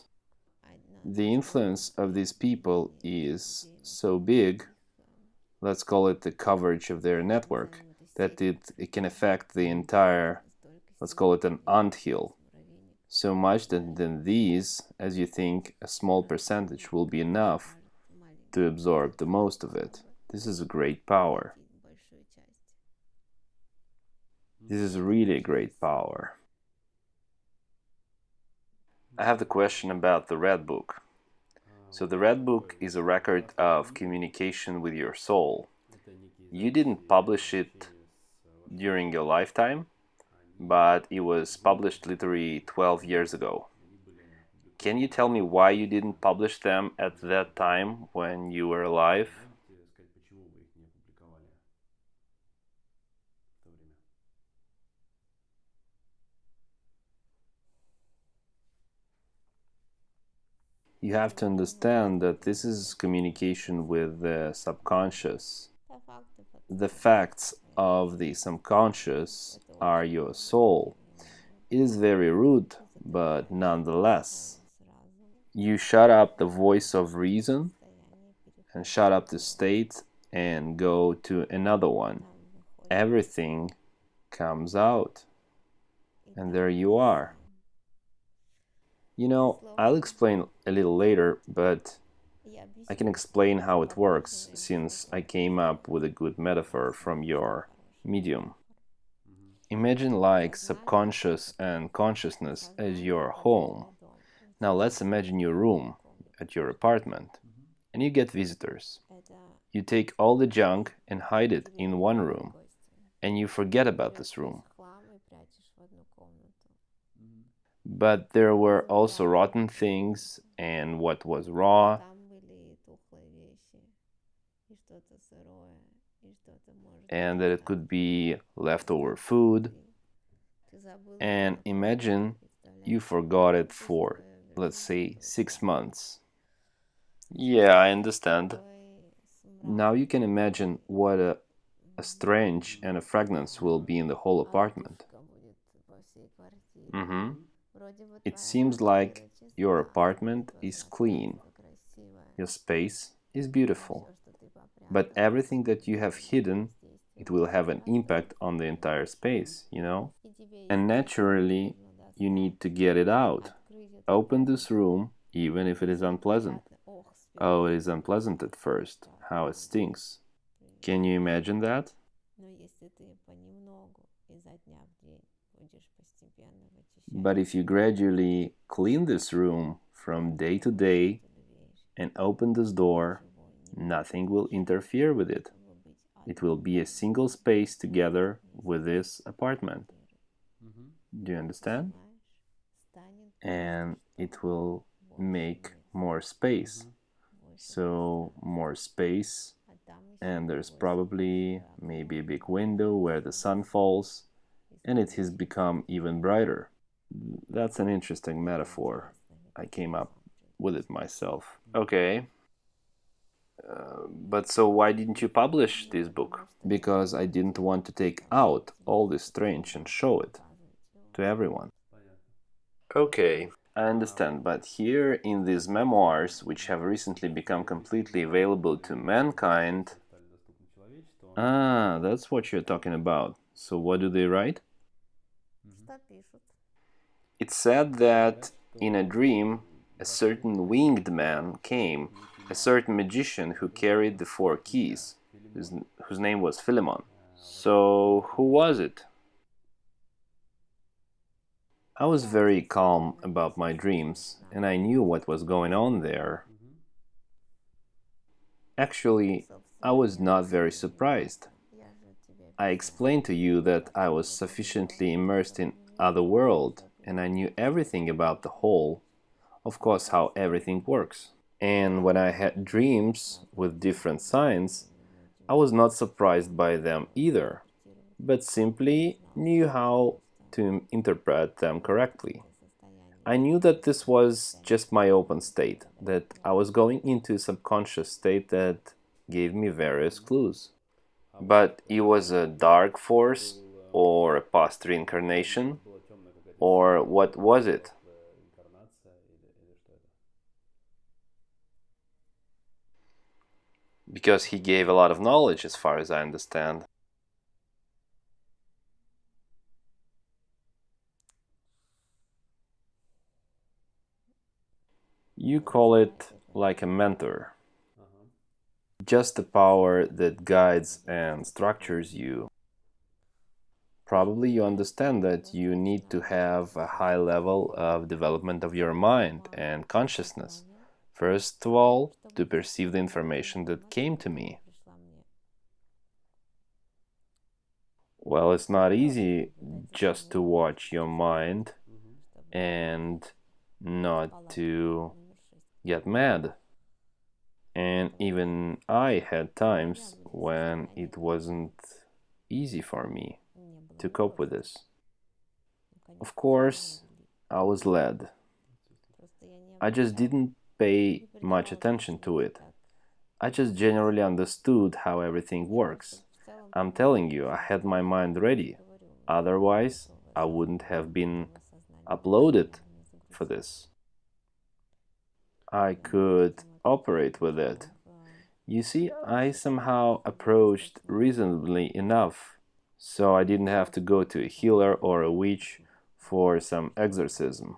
The influence of these people is so big, let's call it the coverage of their network, that it can affect the entire, let's call it an anthill. So much that then these, as you think, a small percentage will be enough to absorb the most of it. This is a great power. This is really a great power. I have the question about the Red Book. So the Red Book is a record of communication with your soul. You didn't publish it during your lifetime, but it was published literally 12 years ago. Can you tell me why you didn't publish them at that time when you were alive? You have to understand that this is communication with the subconscious. The facts of the subconscious are your soul. It is very rude, but nonetheless. You shut up the voice of reason and shut up the state and go to another one. Everything comes out. And there you are. You know, I'll explain a little later, but I can explain how it works since I came up with a good metaphor from your medium. Imagine like subconscious and consciousness as your home. Now let's imagine your room at your apartment and you get visitors. You take all the junk and hide it in one room and you forget about this room. But there were also rotten things and what was raw. And that it could be leftover food. And imagine you forgot it for, let's say, 6 months. Yeah, I understand. Now you can imagine what a stench and a fragrance will be in the whole apartment. Mm-hmm. It seems like your apartment is clean, your space is beautiful, but everything that you have hidden, it will have an impact on the entire space, you know? And naturally, you need to get it out. Open this room, even if it is unpleasant. Oh, it is unpleasant at first. How it stinks. Can you imagine that? But if you gradually clean this room from day to day and open this door, nothing will interfere with it. It will be a single space together with this apartment. Do you understand? And it will make more space. So more space, and there's probably maybe a big window where the sun falls, and it has become even brighter. That's an interesting metaphor. I came up with it myself. Okay. But so why didn't you publish this book? Because I didn't want to take out all this strange and show it to everyone. Okay. I understand, but here in these memoirs, which have recently become completely available to mankind... Ah, that's what you're talking about. So what do they write? It said that in a dream, a certain winged man came, a certain magician who carried the 4 keys, whose name was Philemon. So who was it? I was very calm about my dreams, and I knew what was going on there. Actually, I was not very surprised. I explained to you that I was sufficiently immersed in other world, and I knew everything about the whole, of course, how everything works. And when I had dreams with different signs, I was not surprised by them either, but simply knew how to interpret them correctly. I knew that this was just my open state, that I was going into a subconscious state that gave me various clues. But it was a dark force or a past reincarnation? Or what was it? Because he gave a lot of knowledge, as far as I understand. You call it like a mentor, just a power that guides and structures you. Probably you understand that you need to have a high level of development of your mind and consciousness. First of all, to perceive the information that came to me. Well, it's not easy just to watch your mind and not to get mad. And even I had times when it wasn't easy for me to cope with this. Of course, I was led. I just didn't pay much attention to it. I just generally understood how everything works. I'm telling you, I had my mind ready. Otherwise, I wouldn't have been uploaded for this. I could operate with it. You see, I somehow approached reasonably enough, so I didn't have to go to a healer or a witch for some exorcism.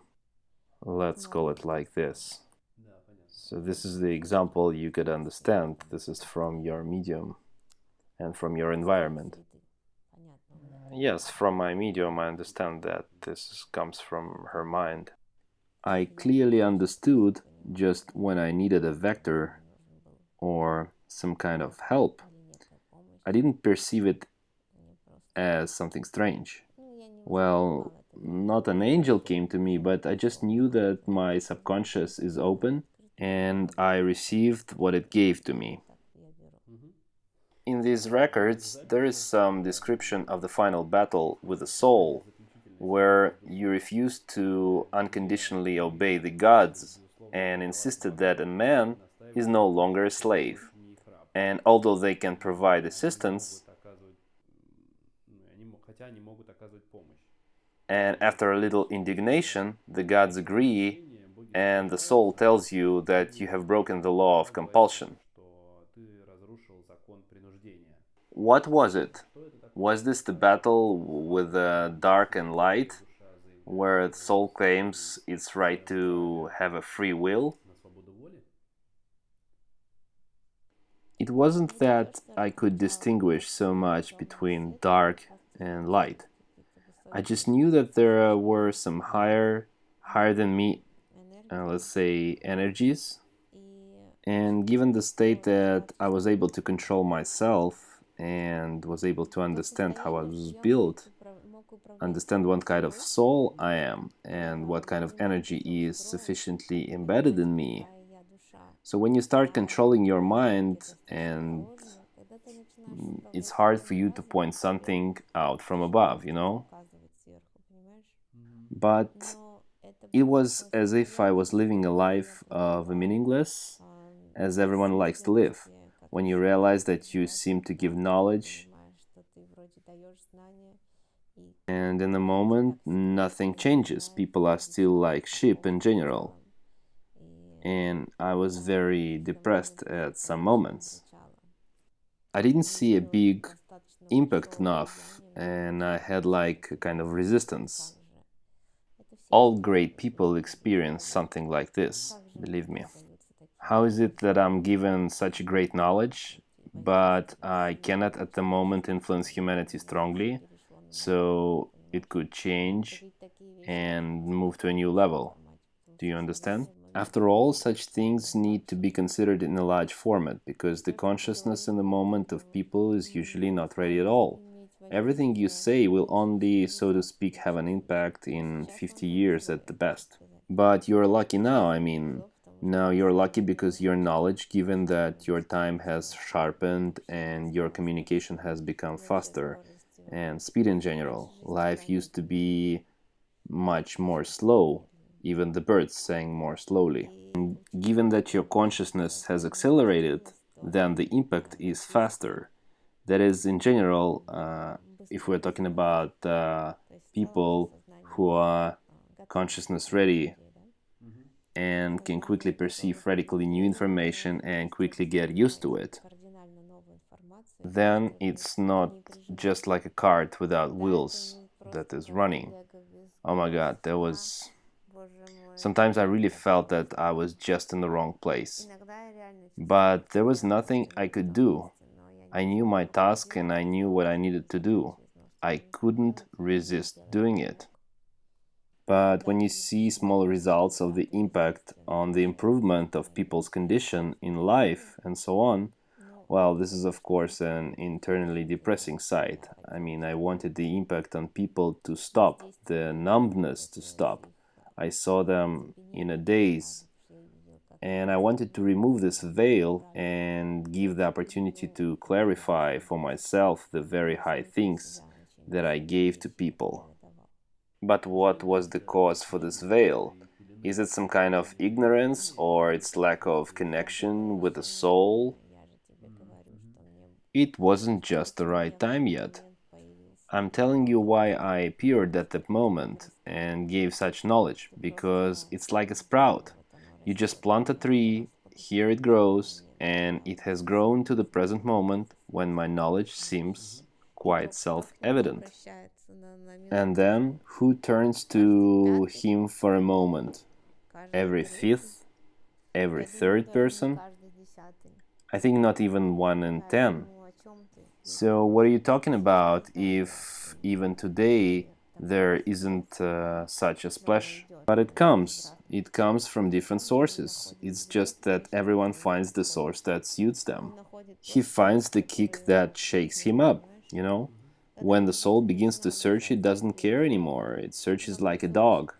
Let's call it like this. So this is the example you could understand. This is from your medium and from your environment. Yes, from my medium, I understand that this comes from her mind. I clearly understood just when I needed a vector or some kind of help. I didn't perceive it as something strange. Well, not an angel came to me, but I just knew that my subconscious is open and I received what it gave to me. In these records, there is some description of the final battle with the soul, where you refused to unconditionally obey the gods and insisted that a man is no longer a slave. And although they can provide assistance, and after a little indignation, the gods agree, and the soul tells you that you have broken the law of compulsion. What was it? Was this the battle with the dark and light, where the soul claims its right to have a free will? It wasn't that I could distinguish so much between dark and light. I just knew that there were some higher than me, let's say, energies. And given the state that I was able to control myself and was able to understand how I was built, understand what kind of soul I am and what kind of energy is sufficiently embedded in me. So when you start controlling your mind, and it's hard for you to point something out from above, you know? But it was as if I was living a life of a meaningless, as everyone likes to live. When you realize that you seem to give knowledge, and in a moment nothing changes. People are still like sheep in general. And I was very depressed at some moments. I didn't see a big impact enough, and I had like a kind of resistance. All great people experience something like this, believe me. How is it that I'm given such great knowledge, but I cannot at the moment influence humanity strongly, so it could change and move to a new level? Do you understand? After all, such things need to be considered in a large format, because the consciousness in the moment of people is usually not ready at all. Everything you say will only, so to speak, have an impact in 50 years at the best. But you're lucky now, I mean, now you're lucky because your knowledge, given that your time has sharpened and your communication has become faster, and speed in general. Life used to be much more slow. Even the birds sang more slowly. And given that your consciousness has accelerated, then the impact is faster. That is, in general, if we're talking about people who are consciousness ready and can quickly perceive radically new information and quickly get used to it, then it's not just like a cart without wheels that is running. Oh my god, there was... Sometimes I really felt that I was just in the wrong place. But there was nothing I could do. I knew my task and I knew what I needed to do. I couldn't resist doing it. But when you see small results of the impact on the improvement of people's condition in life and so on, well, this is of course an internally depressing side. I mean, I wanted the impact on people to stop, the numbness to stop. I saw them in a daze, and I wanted to remove this veil and give the opportunity to clarify for myself the very high things that I gave to people. But what was the cause for this veil? Is it some kind of ignorance or its lack of connection with the soul? It wasn't just the right time yet. I'm telling you why I appeared at that moment and gave such knowledge, because it's like a sprout. You just plant a tree, here it grows, and it has grown to the present moment when my knowledge seems quite self-evident. And then, who turns to him for a moment? Every fifth? Every third person? I think not even 1 in 10. So what are you talking about if even today there isn't such a splash. But it comes. It comes from different sources. It's just that everyone finds the source that suits them. He finds the kick that shakes him up, you know? When the soul begins to search, it doesn't care anymore. It searches like a dog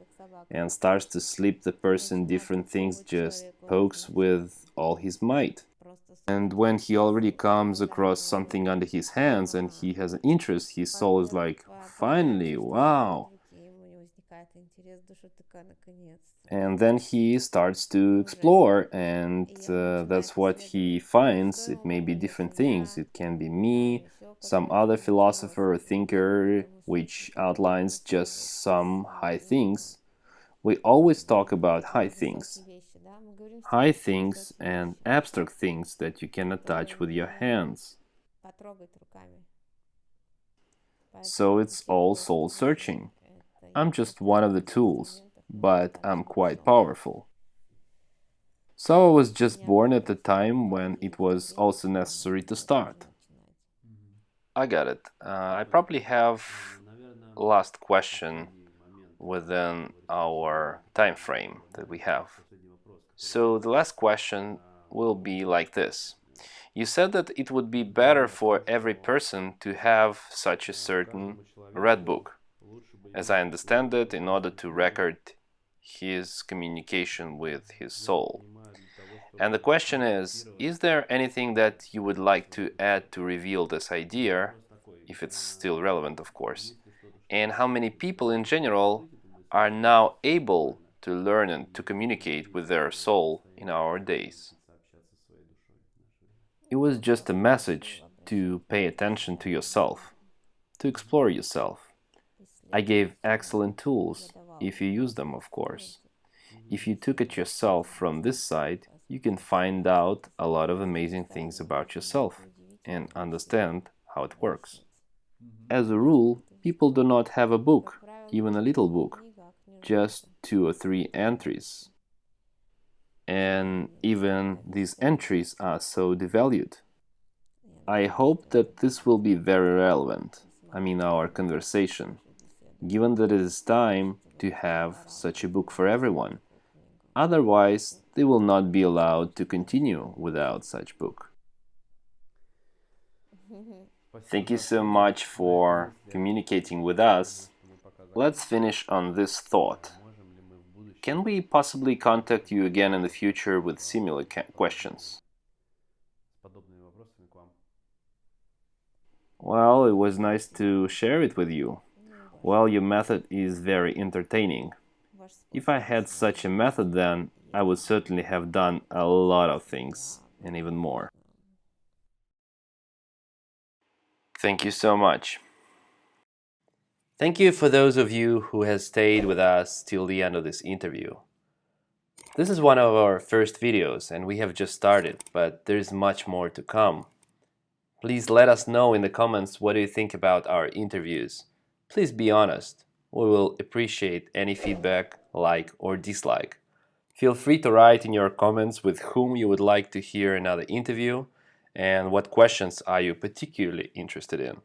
and starts to slip the person different things, just pokes with all his might. And when he already comes across something under his hands and he has an interest, his soul is like, finally, wow. And then he starts to explore, and that's what he finds. It may be different things. It can be me, some other philosopher or thinker, which outlines just some high things. We always talk about high things and abstract things that you cannot touch with your hands. So it's all soul searching. I'm just one of the tools, but I'm quite powerful. So I was just born at the time when it was also necessary to start. I got it. I probably have last question within our time frame that we have. So the last question will be like this. You said that it would be better for every person to have such a certain red book, as I understand it, in order to record his communication with his soul. And the question is there anything that you would like to add to reveal this idea, if it's still relevant, of course? And how many people in general are now able to learn and to communicate with their soul in our days? It was just a message to pay attention to yourself, to explore yourself. I gave excellent tools, if you use them, of course. If you took it yourself from this side, you can find out a lot of amazing things about yourself and understand how it works. As a rule, people do not have a book, even a little book, just 2 or 3 entries. And even these entries are so devalued. I hope that this will be very relevant, our conversation, given that it is time to have such a book for everyone. Otherwise, they will not be allowed to continue without such book. Thank you so much for communicating with us. Let's finish on this thought. Can we possibly contact you again in the future with similar questions? Well, it was nice to share it with you. Well, your method is very entertaining. If I had such a method, then I would certainly have done a lot of things, and even more. Thank you so much. Thank you for those of you who have stayed with us till the end of this interview. This is one of our first videos and we have just started, but there's much more to come. Please let us know in the comments what do you think about our interviews. Please be honest. We will appreciate any feedback, like or dislike. Feel free to write in your comments with whom you would like to hear another interview and what questions are you particularly interested in.